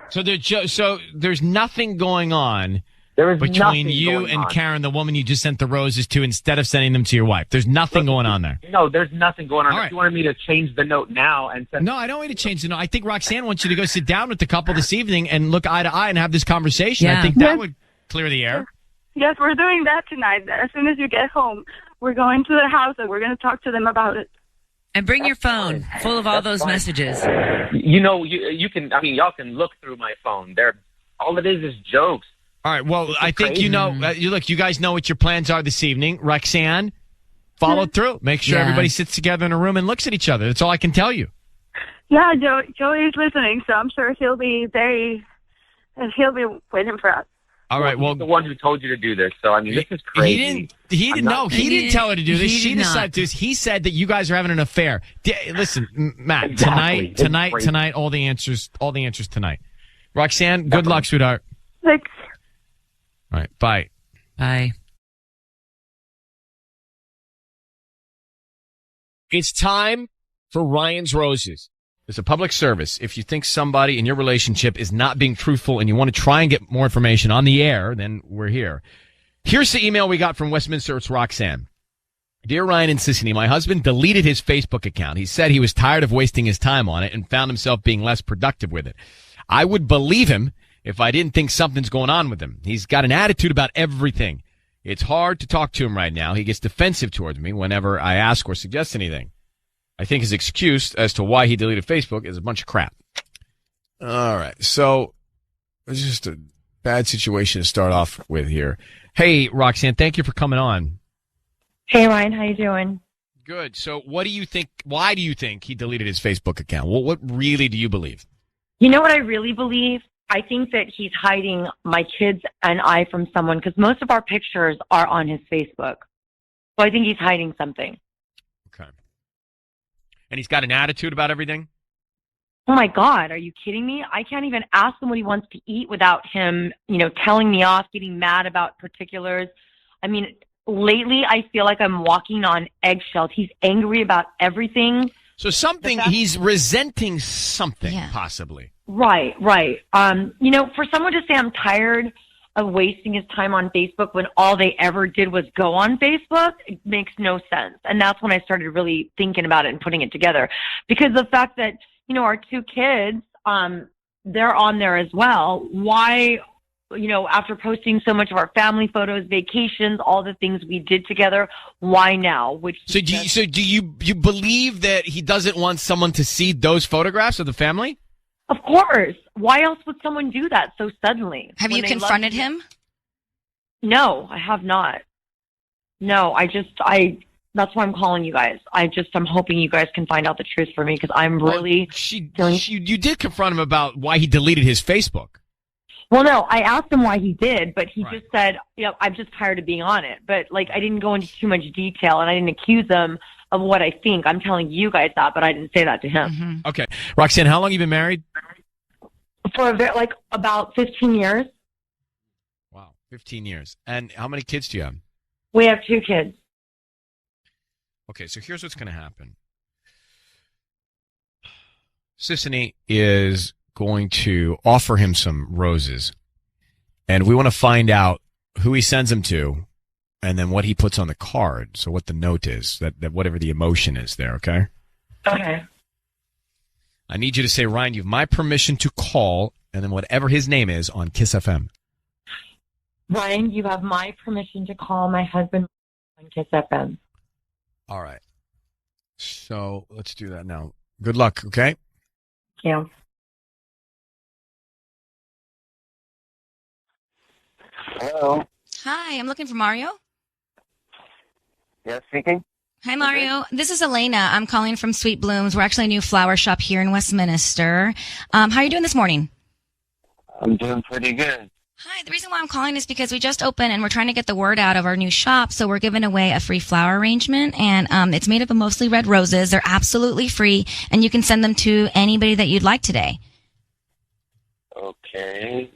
So there's nothing going on There is between nothing you going and on. Karen, the woman you just sent the roses to, instead of sending them to your wife. There's nothing going on there. No, there's nothing going on. All If right. you wanted me to change the note now and send No, I don't want you to change the note. I think Roxanne wants you to go sit down with the couple this evening and look eye to eye and have this conversation. I Yeah. think that would clear the air. Yes, we're doing that tonight. As soon as you get home, we're going to their house and we're going to talk to them about it. And bring your phone full of all those messages. You know, you can. I mean, y'all can look through my phone. All it is jokes. All right. Well, I think crazy. you know. You guys know what your plans are this evening. Roxanne, follow through. Make sure Yeah. everybody sits together in a room and looks at each other. That's all I can tell you. Yeah, Joey is listening, so I'm sure he'll be waiting for us. All right. Well, He's the one who told you to do this. So I mean, this is crazy. He didn't know. He didn't tell her to do this. He She did decided not. to do this. He said that you guys are having an affair. Listen, Matt. Exactly. It's crazy. Tonight. All the answers tonight. Roxanne, good luck, sweetheart. Thanks. All right. Bye. Bye. It's time for Ryan's Roses. It's a public service. If you think somebody in your relationship is not being truthful and you want to try and get more information on the air, then we're here. Here's the email we got from Westminster. It's Roxanne. Dear Ryan and Sissany, my husband deleted his Facebook account. He said he was tired of wasting his time on it and found himself being less productive with it. I would believe him if I didn't think something's going on with him. He's got an attitude about everything. It's hard to talk to him right now. He gets defensive towards me whenever I ask or suggest anything. I think his excuse as to why he deleted Facebook is a bunch of crap. All right. So it's just a bad situation to start off with here. Hey, Roxanne, thank you for coming on. Hey, Ryan, how you doing? Good. So what do you think? Why do you think he deleted his Facebook account? What really do you believe? You know what I really believe? I think that he's hiding my kids and I from someone because most of our pictures are on his Facebook. So I think he's hiding something. Okay. And he's got an attitude about everything? Oh my God, are you kidding me? I can't even ask him what he wants to eat without him, telling me off, getting mad about particulars. I mean, lately I feel like I'm walking on eggshells. He's angry about everything. So he's resenting something, possibly. Right. For someone to say I'm tired of wasting his time on Facebook when all they ever did was go on Facebook, it makes no sense. And that's when I started really thinking about it and putting it together. Because the fact that, our two kids, they're on there as well. Why, after posting so much of our family photos, vacations, all the things we did together, why now? So do you believe that he doesn't want someone to see those photographs of the family? Of course. Why else would someone do that so suddenly? Have when you they love confronted you? him? No, I have not. No, that's why I'm calling you guys. I'm hoping you guys can find out the truth for me because I'm really You did confront him about why he deleted his Facebook. Well, no, I asked him why he did, but he just said, I'm just tired of being on it. But I didn't go into too much detail and I didn't accuse him of what I think. I'm telling you guys that, but I didn't say that to him. Okay. Roxanne, how long have you been married? For about 15 years. Wow, 15 years. And how many kids do you have? We have 2 kids. Okay, so here's what's going to happen. Sissany is going to offer him some roses, and we want to find out who he sends them to, and then what he puts on the card. So what the note is, that whatever the emotion is there. Okay. Okay. I need you to say, Ryan, you have my permission to call, and then whatever his name is on Kiss FM. Ryan, you have my permission to call my husband on Kiss FM. All right. So let's do that now. Good luck. Okay. Thank you. Hello. Hi, I'm looking for Mario. Yes, speaking. Hi, Mario. This is Elena. I'm calling from Sweet Blooms. We're actually a new flower shop here in Westminster. How are you doing this morning? I'm doing pretty good. Hi, the reason why I'm calling is because we just opened and we're trying to get the word out of our new shop. So we're giving away a free flower arrangement, and it's made up of mostly red roses. They're absolutely free, and you can send them to anybody that you'd like today. Okay.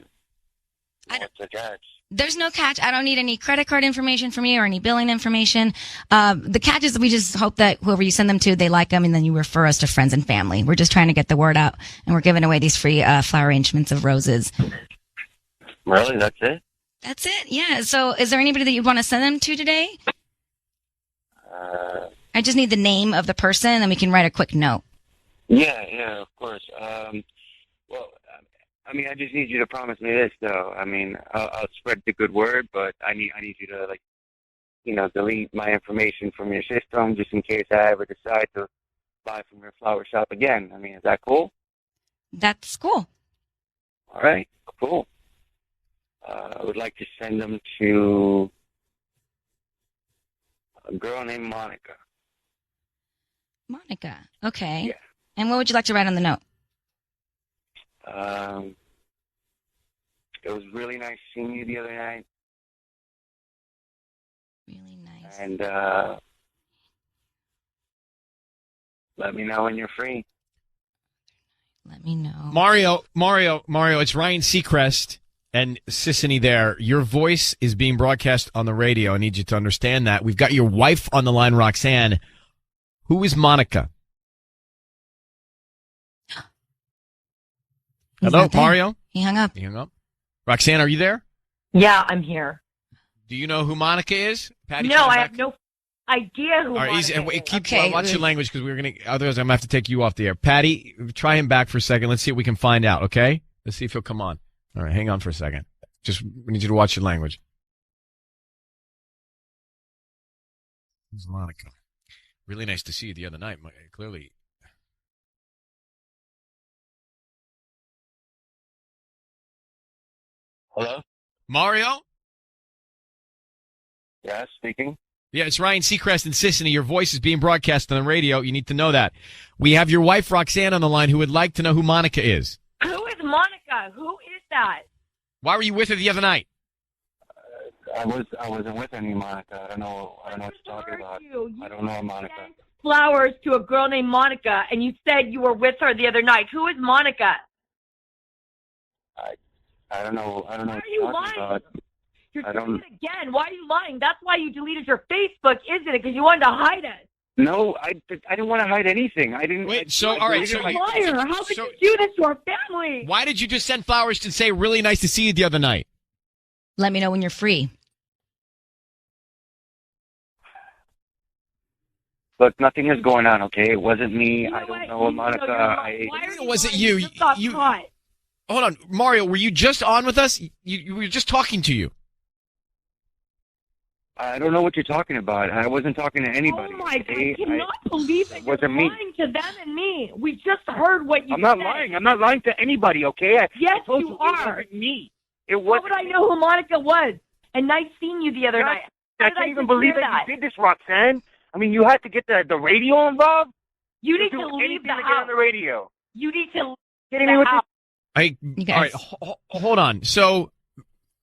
What's the catch? There's no catch. I don't need any credit card information from you or any billing information. The catch is we just hope that whoever you send them to, they like them, and then you refer us to friends and family. We're just trying to get the word out, and we're giving away these free flower arrangements of roses. Really? That's it? That's it? Yeah. So is there anybody that you want to send them to today? I just need the name of the person, and we can write a quick note. Yeah, of course. Well, I mean, I just need you to promise me this, though. I mean, I'll spread the good word, but I need you to, like, delete my information from your system just in case I ever decide to buy from your flower shop again. I mean, is that cool? That's cool. All right, cool. I would like to send them to a girl named Monica. Monica. Okay. Yeah. And what would you like to write on the note? It was really nice seeing you the other night. Really nice. And let me know when you're free. Let me know. Mario, it's Ryan Seacrest and Sissany there. Your voice is being broadcast on the radio. I need you to understand that. We've got your wife on the line, Roxanne. Who is Monica? Hello, Mario? He hung up. Roxanne, are you there? Yeah, I'm here. Do you know who Monica is? Patty, No, I have no idea who All right, Monica is. keep watch your language because we're gonna. Otherwise, I'm gonna have to take you off the air. Patty, try him back for a second. Let's see what we can find out. Okay, let's see if he'll come on. All right, hang on for a second. Just we need you to watch your language. Who's Monica? Really nice to see you the other night. Clearly. Hello? Mario? Yeah, speaking. Yeah, it's Ryan Seacrest and Sissany. Your voice is being broadcast on the radio. You need to know that. We have your wife, Roxanne, on the line who would like to know who Monica is. Who is Monica? Who is that? Why were you with her the other night? I wasn't with any Monica. I don't know what you're talking about. I don't know Monica. Flowers to a girl named Monica, and you said you were with her the other night. Who is Monica? I don't know. Why What are you're you talking lying? about. You're I doing don't. it again. Why are you lying? That's why you deleted your Facebook, isn't it? Because you wanted to hide us. No, I didn't want to hide anything. I didn't. Wait, so all right, so Liar! How could you do this to our family? Why did you just send flowers to say really nice to see you the other night? Let me know when you're free. Look, nothing is going on. Okay, it wasn't me. I don't know Monica. It wasn't you. You hold on, Mario. Were you just on with us? You were just talking to you. I don't know what you're talking about. I wasn't talking to anybody. Oh my God! I cannot believe that you're lying to them and me. We just heard what you I'm not said. lying. I'm not lying to anybody. Okay? Yes, I told you It are. wasn't me. It How wasn't. would I know who Monica was? And nice seeing you the other night. How I did can't even just believe hear that you did this, Roxanne. I mean, you had to get the radio involved. You need do to leave anything the to house. get on the radio. You need to Kidding leave me the with house. All right, hold on. So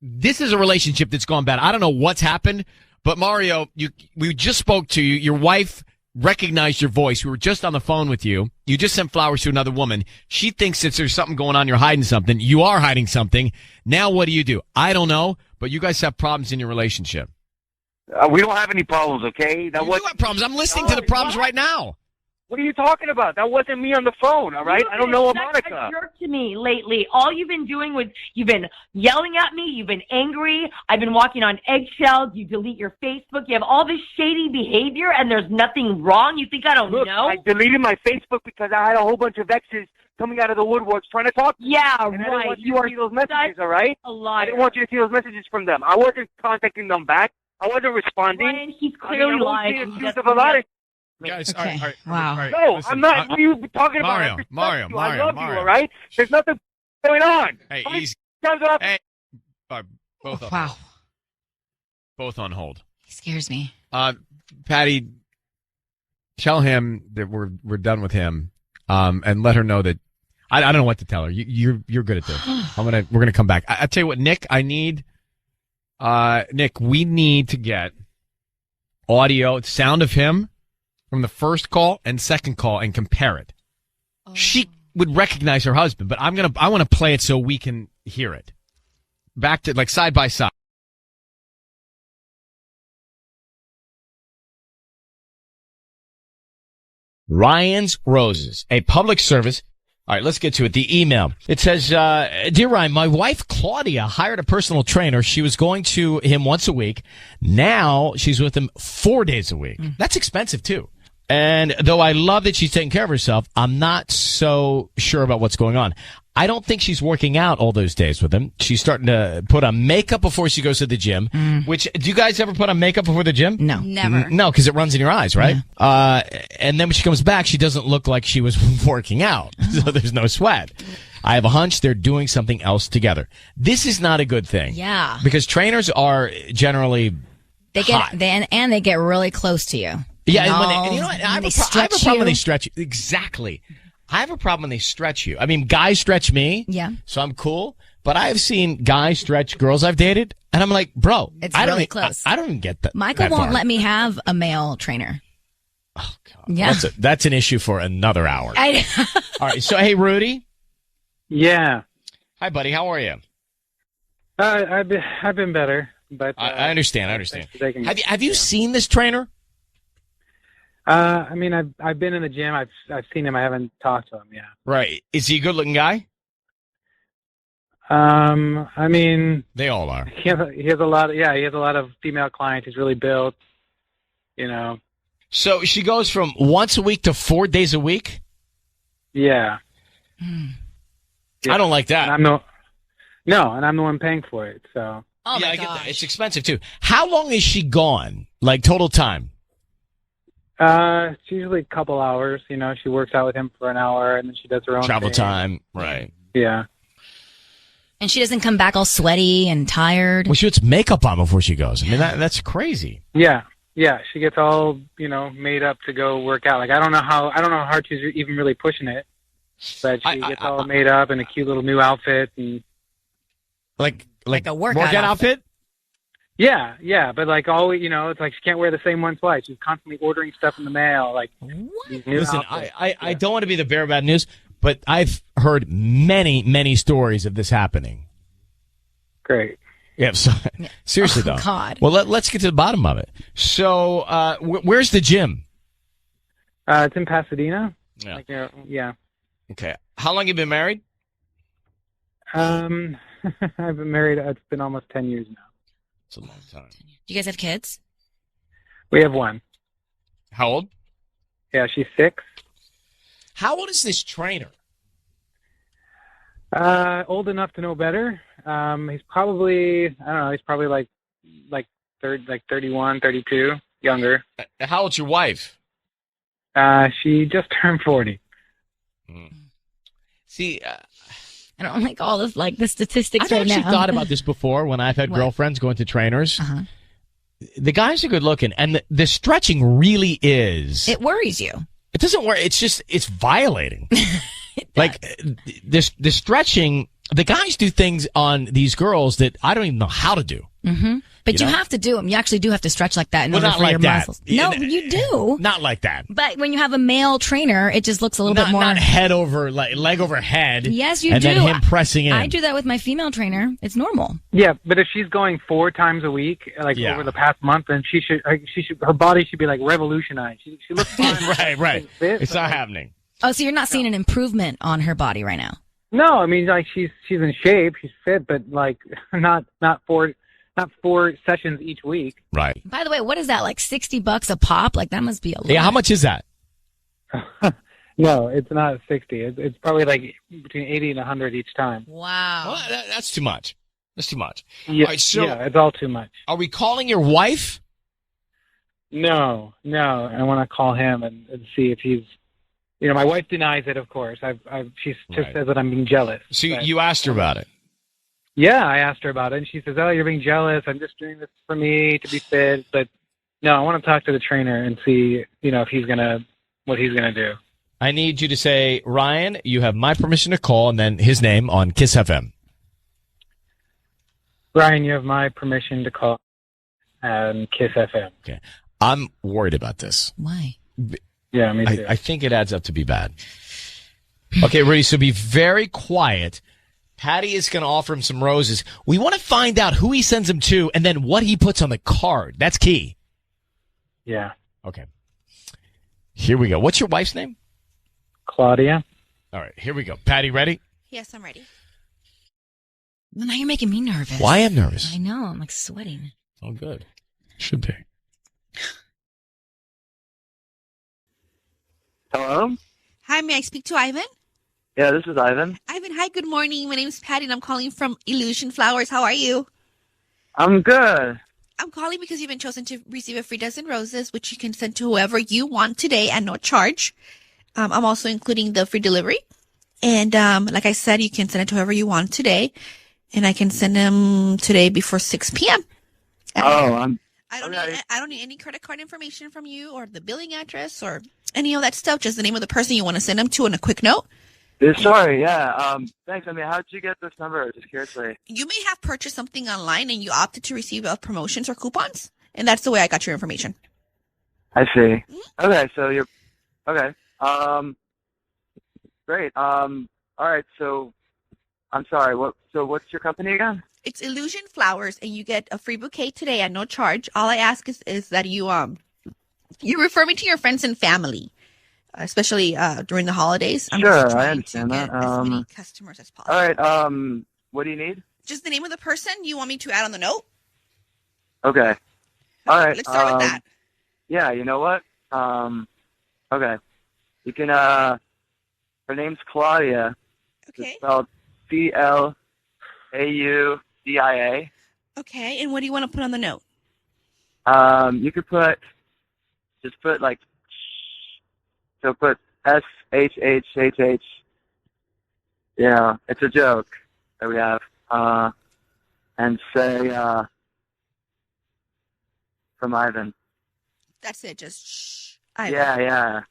this is a relationship that's gone bad. I don't know what's happened, but Mario, we just spoke to you. Your wife recognized your voice. We were just on the phone with you. You just sent flowers to another woman. She thinks that there's something going on. You're hiding something. You are hiding something. Now what do? I don't know, but you guys have problems in your relationship. We don't have any problems, okay? That You do have problems. I'm listening to the problems right now. What are you talking about? That wasn't me on the phone, all right? I don't know a Such Monica. a jerk to me lately. All you've been doing was you've been yelling at me. You've been angry. I've been walking on eggshells. You delete your Facebook. You have all this shady behavior, and there's nothing wrong. You think I don't know? I deleted my Facebook because I had a whole bunch of exes coming out of the woodworks trying to talk to me. Yeah, And I didn't right. want you to see those messages, all right? A liar. I didn't want you to see those messages from them. I wasn't contacting them back. I wasn't responding. Ryan, he's clearly I'm lying. being He accused doesn't of a lot of. Guys, Okay. all right, Wow. all right, No, listen, I'm not. What are you talking about? Mario, I respect Mario, you. Mario, I love Mario. you, all right? There's nothing going on. Hey, How many easy. times have I- Hey, both on Wow. hold. Both on hold. He scares me. Patty, tell him that we're done with him, and let her know that I don't know what to tell her. You're good at this. We're gonna come back. I tell you what, Nick, Nick, we need to get audio, sound of him from the first call and second call and compare it. She would recognize her husband, but I want to play it so we can hear it. Back to like side by side. Ryan's Roses, a public service. All right, let's get to it. The email. It says, Dear Ryan, my wife Claudia hired a personal trainer. She was going to him once a week. Now she's with him 4 days a week. That's expensive too. And though I love that she's taking care of herself, I'm not so sure about what's going on. I don't think she's working out all those days with him. She's starting to put on makeup before she goes to the gym, which, do you guys ever put on makeup before the gym? No. Never. No, because it runs in your eyes, right? And then when she comes back, she doesn't look like she was working out. So there's no sweat. I have a hunch they're doing something else together. This is not a good thing. Yeah. Because trainers are generally They hot. get they get really close to you. Yeah, and you know what? I have a stretch problem when they you. stretch you. Exactly. I have a problem when they stretch you. I mean, guys stretch me. Yeah. So I'm cool. But I have seen guys stretch girls I've dated, and I'm like, bro, It's I don't really e- close. I don't even get that. Michael that won't far. let me have a male trainer. Oh God. Yeah. That's an issue for another hour. I, All right. So hey, Rudy. Yeah. Hi, buddy. How are you? I've been better, but I understand. I understand. thanks for taking me. Have you seen this trainer? I mean, I've been in the gym. I've seen him. I haven't talked to him. Yeah. Right. Is he a good-looking guy? I mean, They all are. he has a lot. He has a lot of female clients. He's really built. You know. So she goes from once a week to 4 days a week? Yeah. I don't like that. And I'm the one paying for it. So. Oh yeah, I get that. It's expensive too. How long is she gone? Like total time? It's usually a couple hours. You know, she works out with him for an hour, and then she does her own Travel thing. time, right? Yeah. and she doesn't come back all sweaty and tired. Well, she puts makeup on before she goes. I mean, that's crazy. Yeah. Yeah. She gets all, made up to go work out. Like, I don't know how hard she's even really pushing it, but she gets all made up in a cute little new outfit and like a workout outfit. Yeah, yeah, but like always, it's like she can't wear the same one twice. She's constantly ordering stuff in the mail. Like, these new Listen, outfits. I don't want to be the bearer of bad news, but I've heard many, many stories of this happening. Great. Yeah, so, seriously though. God. Well, let's get to the bottom of it. So, where's the gym? It's in Pasadena. Yeah. Like, yeah. Okay. How long you been married? I've been married. It's been almost 10 years now. It's a long time. Do you guys have kids? We have one. How old? Yeah, she's 6. How old is this trainer? Old enough to know better. He's probably, I don't know, he's probably like 31, 32, younger. How old's your wife? She just turned 40. See, I don't like all this, the statistics I've right actually now. thought about this before when I've had What? girlfriends going to trainers. Uh-huh. The guys are good looking, and the stretching really is. It worries you. It doesn't work. It's just, it's violating. The stretching, the guys do things on these girls that I don't even know how to do. Mm-hmm. But you know? have to do them. You actually do have to stretch like that in Well, order not for like your that. muscles. No, Yeah, you do. Not like that. But when you have a male trainer, it just looks a little bit more. Not head over, like leg over head. Yes, you and do. And then him pressing in. I do that with my female trainer. It's normal. Yeah, but if she's going 4 times a week, like over the past month, then she should her body should be like revolutionized. She looks fine. right. Fit, It's not happening. Oh, so you're not seeing an improvement on her body right now? No, I mean like she's in shape, she's fit, but like not 4 sessions each week. Right. By the way, what is that, like $60 a pop? Like, that must be a lot. Yeah, how much is that? No, it's not 60. It's probably like between 80 and 100 each time. Wow. Well, that's too much. That's too much. Yeah, All right, so yeah, it's all too much. Are we calling your wife? No. I want to call him and see if he's. My wife denies it, of course. She just says that I'm being jealous. So you asked her about it? Yeah, I asked her about it, and she says, "Oh, you're being jealous. I'm just doing this for me to be fit." But no, I want to talk to the trainer and see, if he's what he's gonna do. I need you to say, Ryan, you have my permission to call, and then his name on Kiss FM. Ryan, you have my permission to call and Kiss FM. Okay. I'm worried about this. Why? Yeah, me too. I think it adds up to be bad. Okay, Rudy, so be very quiet. Patty is going to offer him some roses. We want to find out who he sends them to and then what he puts on the card. That's key. Yeah. Okay. Here we go. What's your wife's name? Claudia. All right, here we go. Patty, ready? Yes, I'm ready. Well, now you're making me nervous. Why am nervous? I know. I'm like sweating. Oh, good. Should be. Hello? Hi, may I speak to Ivan? Yeah, this is Ivan. Ivan, hi, good morning. My name is Patty, and I'm calling from Illusion Flowers. How are you? I'm good. I'm calling because you've been chosen to receive a free dozen roses, which you can send to whoever you want today at no charge. I'm also including the free delivery. And like I said, you can send it to whoever you want today. And I can send them today before 6 p.m. I don't need any credit card information from you or the billing address or any of that stuff. Just the name of the person you want to send them to and a quick note. Sorry, yeah. Thanks. I mean, how'd you get this number? Just curiously. You may have purchased something online and you opted to receive promotions or coupons. And that's the way I got your information. I see. Okay, so you're... Okay. Great. All right, so... I'm sorry, what's your company again? It's Illusion Flowers, and you get a free bouquet today at no charge. All I ask is that you refer me to your friends and family, especially during the holidays. I'm just Sure, I trying understand to that. get as many customers as possible. All right, what do you need? Just the name of the person you want me to add on the note? Okay. All right. Let's start with that. Yeah, you know what? Okay. You can, her name's Claudia. Okay. It's spelled Claudia. Okay, and what do you want to put on the note? You could put like, so put SHHHH. Yeah, it's a joke that we have. And say, from Ivan. That's it, just shh. Yeah.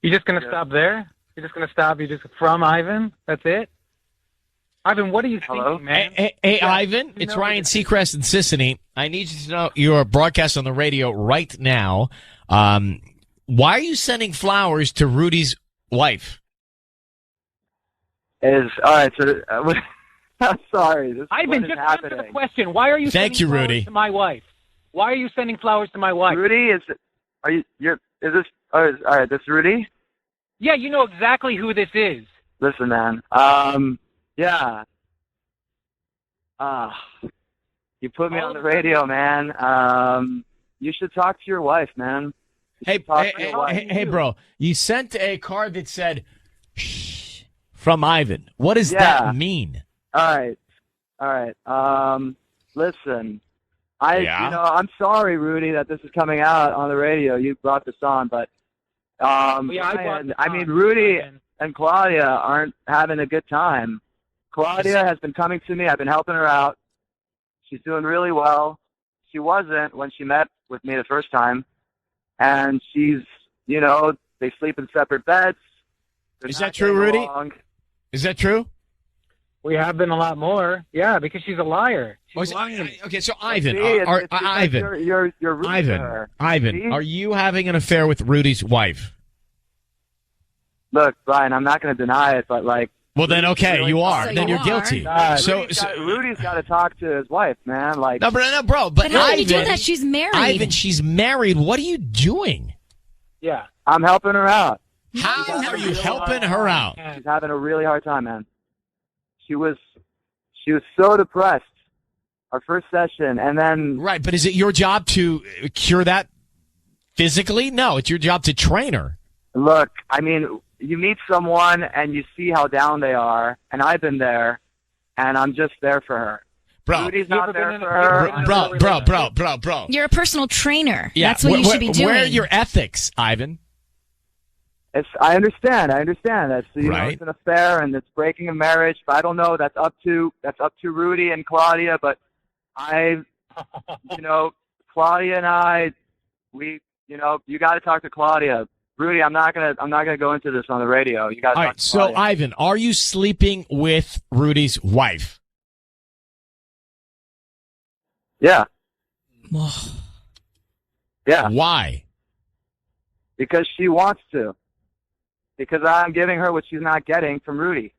You're just going to stop there? You're just going to stop? You're just from Ivan? That's it? Ivan, what are you thinking, man? Hey, Ivan, it's Ryan Seacrest and Sissany. I need you to know you're broadcast on the radio right now. Why are you sending flowers to Rudy's wife? All right, so I'm sorry. Ivan, just answer the question. Why are you Thank you, sending Rudy. flowers to my wife? Why are you sending flowers to my wife? Rudy, is this all right, this Rudy? Yeah, you know exactly who this is. Listen, man. Yeah. You put me on the radio, man. You should talk to your wife, man. Hey, bro, you sent a card that said, shh, from Ivan. What does that mean? All right. Listen, I'm sorry, Rudy, that this is coming out on the radio. You brought this on, but, Rudy and Claudia aren't having a good time. Claudia has been coming to me. I've been helping her out. She's doing really well. She wasn't when she met with me the first time. And she's, they sleep in separate beds. Is that true, Rudy? Is that true? We have been a lot more. Yeah, because she's a liar. She's lying. Okay, so Ivan, See, it's because Ivan, you're rooting for Ivan, her. Ivan, See? are you having an affair with Rudy's wife? Look, Brian, I'm not going to deny it, but like. Well, then, okay, really you are. so Then you you're guilty. So, Rudy's got to talk to his wife, man. Like, no, bro. But how Ivan, can you do that? She's married. Ivan, she's married. What are you doing? Yeah. I'm helping her out. How are you helping her out? She's having a really hard time, man. She was so depressed our first session, and then Right, but is it your job to cure that physically? No, it's your job to train her. look, I mean, you meet someone and you see how down they are, and I've been there, and I'm just there for her. Bro, Rudy's not there for her. Bro. You're a personal trainer. Yeah, That's what you should be doing. Where are your ethics, Ivan? I understand that Right. it's an affair and it's breaking a marriage, but I don't know. That's up to Rudy and Claudia. But Claudia and I, you got to talk to Claudia. Rudy, I'm not gonna go into this on the radio. You got to All talk right, to so Claudia. Ivan, are you sleeping with Rudy's wife? Yeah. Yeah. Why? Because she wants to. Because I'm giving her what she's not getting from Rudy.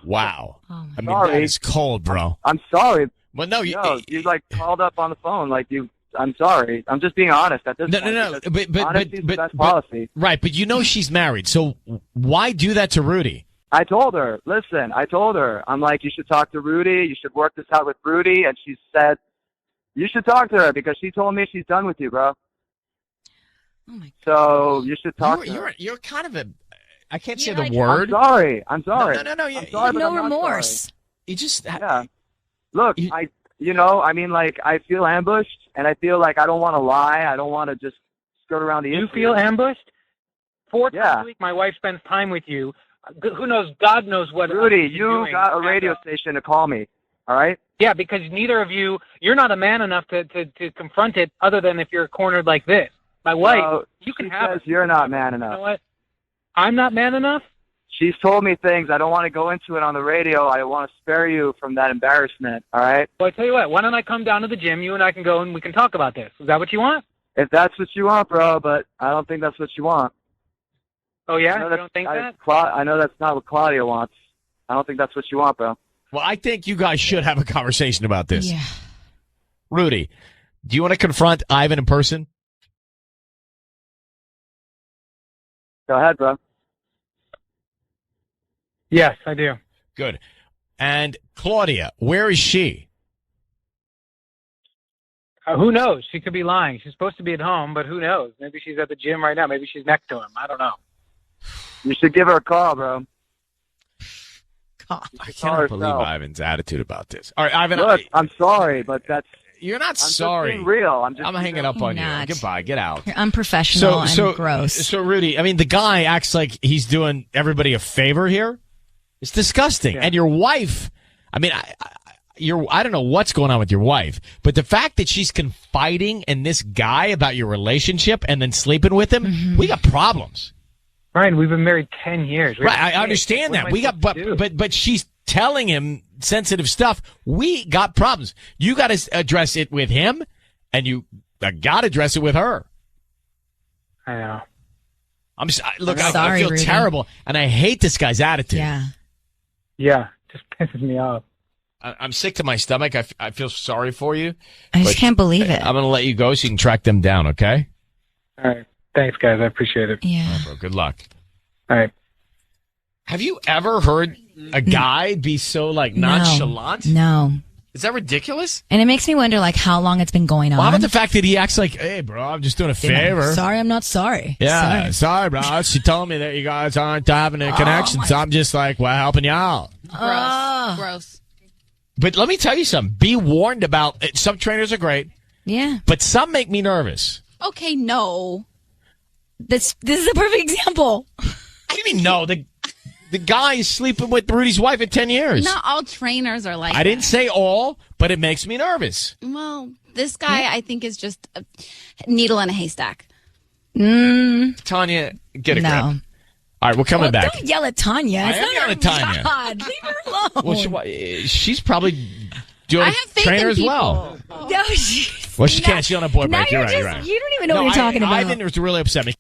Wow. I mean, Sorry. that is cold, bro. I'm sorry. Well, no, you like called up on the phone like you. I'm sorry. I'm just being honest at this point. No. because But honesty is the best policy. Right, but you know she's married, so why do that to Rudy? I told her. Listen, I'm like, you should talk to Rudy. You should work this out with Rudy. And she said, you should talk to her because she told me she's done with you, bro. So you should talk to her. You're kind of I can't say the word. I'm sorry. No. I'm sorry, but I'm not remorse. sorry. You just Yeah. Look, I feel ambushed, and I feel like I don't want to lie. I don't want to just skirt around the You issue. feel ambushed? 4 times a week, my wife spends time with you. Who knows? God knows what. Rudy, she's you doing. got a radio station to call me. All right. Yeah, because neither of you're not a man enough to confront it. Other than if you're cornered like this, my wife, No, you can she have. says you're not man enough. You know what? I'm not man enough. She's told me things. I don't want to go into it on the radio. I want to spare you from that embarrassment. All right. Well, I tell you what. Why don't I come down to the gym? You and I can go and we can talk about this. Is that what you want? If that's what you want, bro, but I don't think that's what you want. Oh yeah, I know you don't think that? I know that's not what Claudia wants. I don't think that's what you want, bro. Well, I think you guys should have a conversation about this. Yeah. Rudy, do you want to confront Ivan in person? Go ahead, bro. Yes, I do. Good. And Claudia, where is she? Who knows? She could be lying. She's supposed to be at home, but who knows? Maybe she's at the gym right now. Maybe she's next to him. I don't know. You should give her a call, bro. God, I cannot believe Ivan's attitude about this. All right, Ivan. Look, I'm sorry, but you're not I'm sorry. Just being real. I'm hanging up on you. not. Goodbye. Get out. You're unprofessional and gross. So, Rudy, I mean, the guy acts like he's doing everybody a favor here. It's disgusting. And your wife, I mean, I don't know what's going on with your wife, but the fact that she's confiding in this guy about your relationship and then sleeping with him, we got problems. Ryan, we've been married 10 years. Right, I understand that. We got, but she's telling him sensitive stuff. We got problems. You got to address it with him, and you got to address it with her. I know. I'm Sorry, I feel Rudy. terrible, and I hate this guy's attitude. Yeah, just pisses me off. I'm sick to my stomach. I feel sorry for you. I just can't believe it. I'm going to let you go so you can track them down, okay? All right. Thanks, guys. I appreciate it. Yeah. All right, bro. Good luck. All right. Have you ever heard a guy be so, nonchalant? No. Is that ridiculous? And it makes me wonder, how long it's been going on. Well, how about the fact that he acts like, hey, bro, I'm just doing a favor. Sorry, I'm not sorry. Yeah, sorry, bro. She told me that you guys aren't having a connection, so I'm just helping you out. Gross. But let me tell you something. Be warned about it. Some trainers are great. Yeah. But some make me nervous. Okay, no. This is a perfect example. What do you mean, no? The guy is sleeping with Rudy's wife in 10 years. Not all trainers are like I didn't say all, but it makes me nervous. Well, this guy, I think, is just a needle in a haystack. Tanya, get a grip. All All right, we're coming back. Don't yell at Tanya. I It's am not yelling her at Tanya. God. Leave her alone. Well, she's probably doing I a have faith trainer in as well. people. No, Well, she can't. She's on a boy Now break. You're you're right. You're just- right. you don't even know what you're talking about. I didn't really upset me.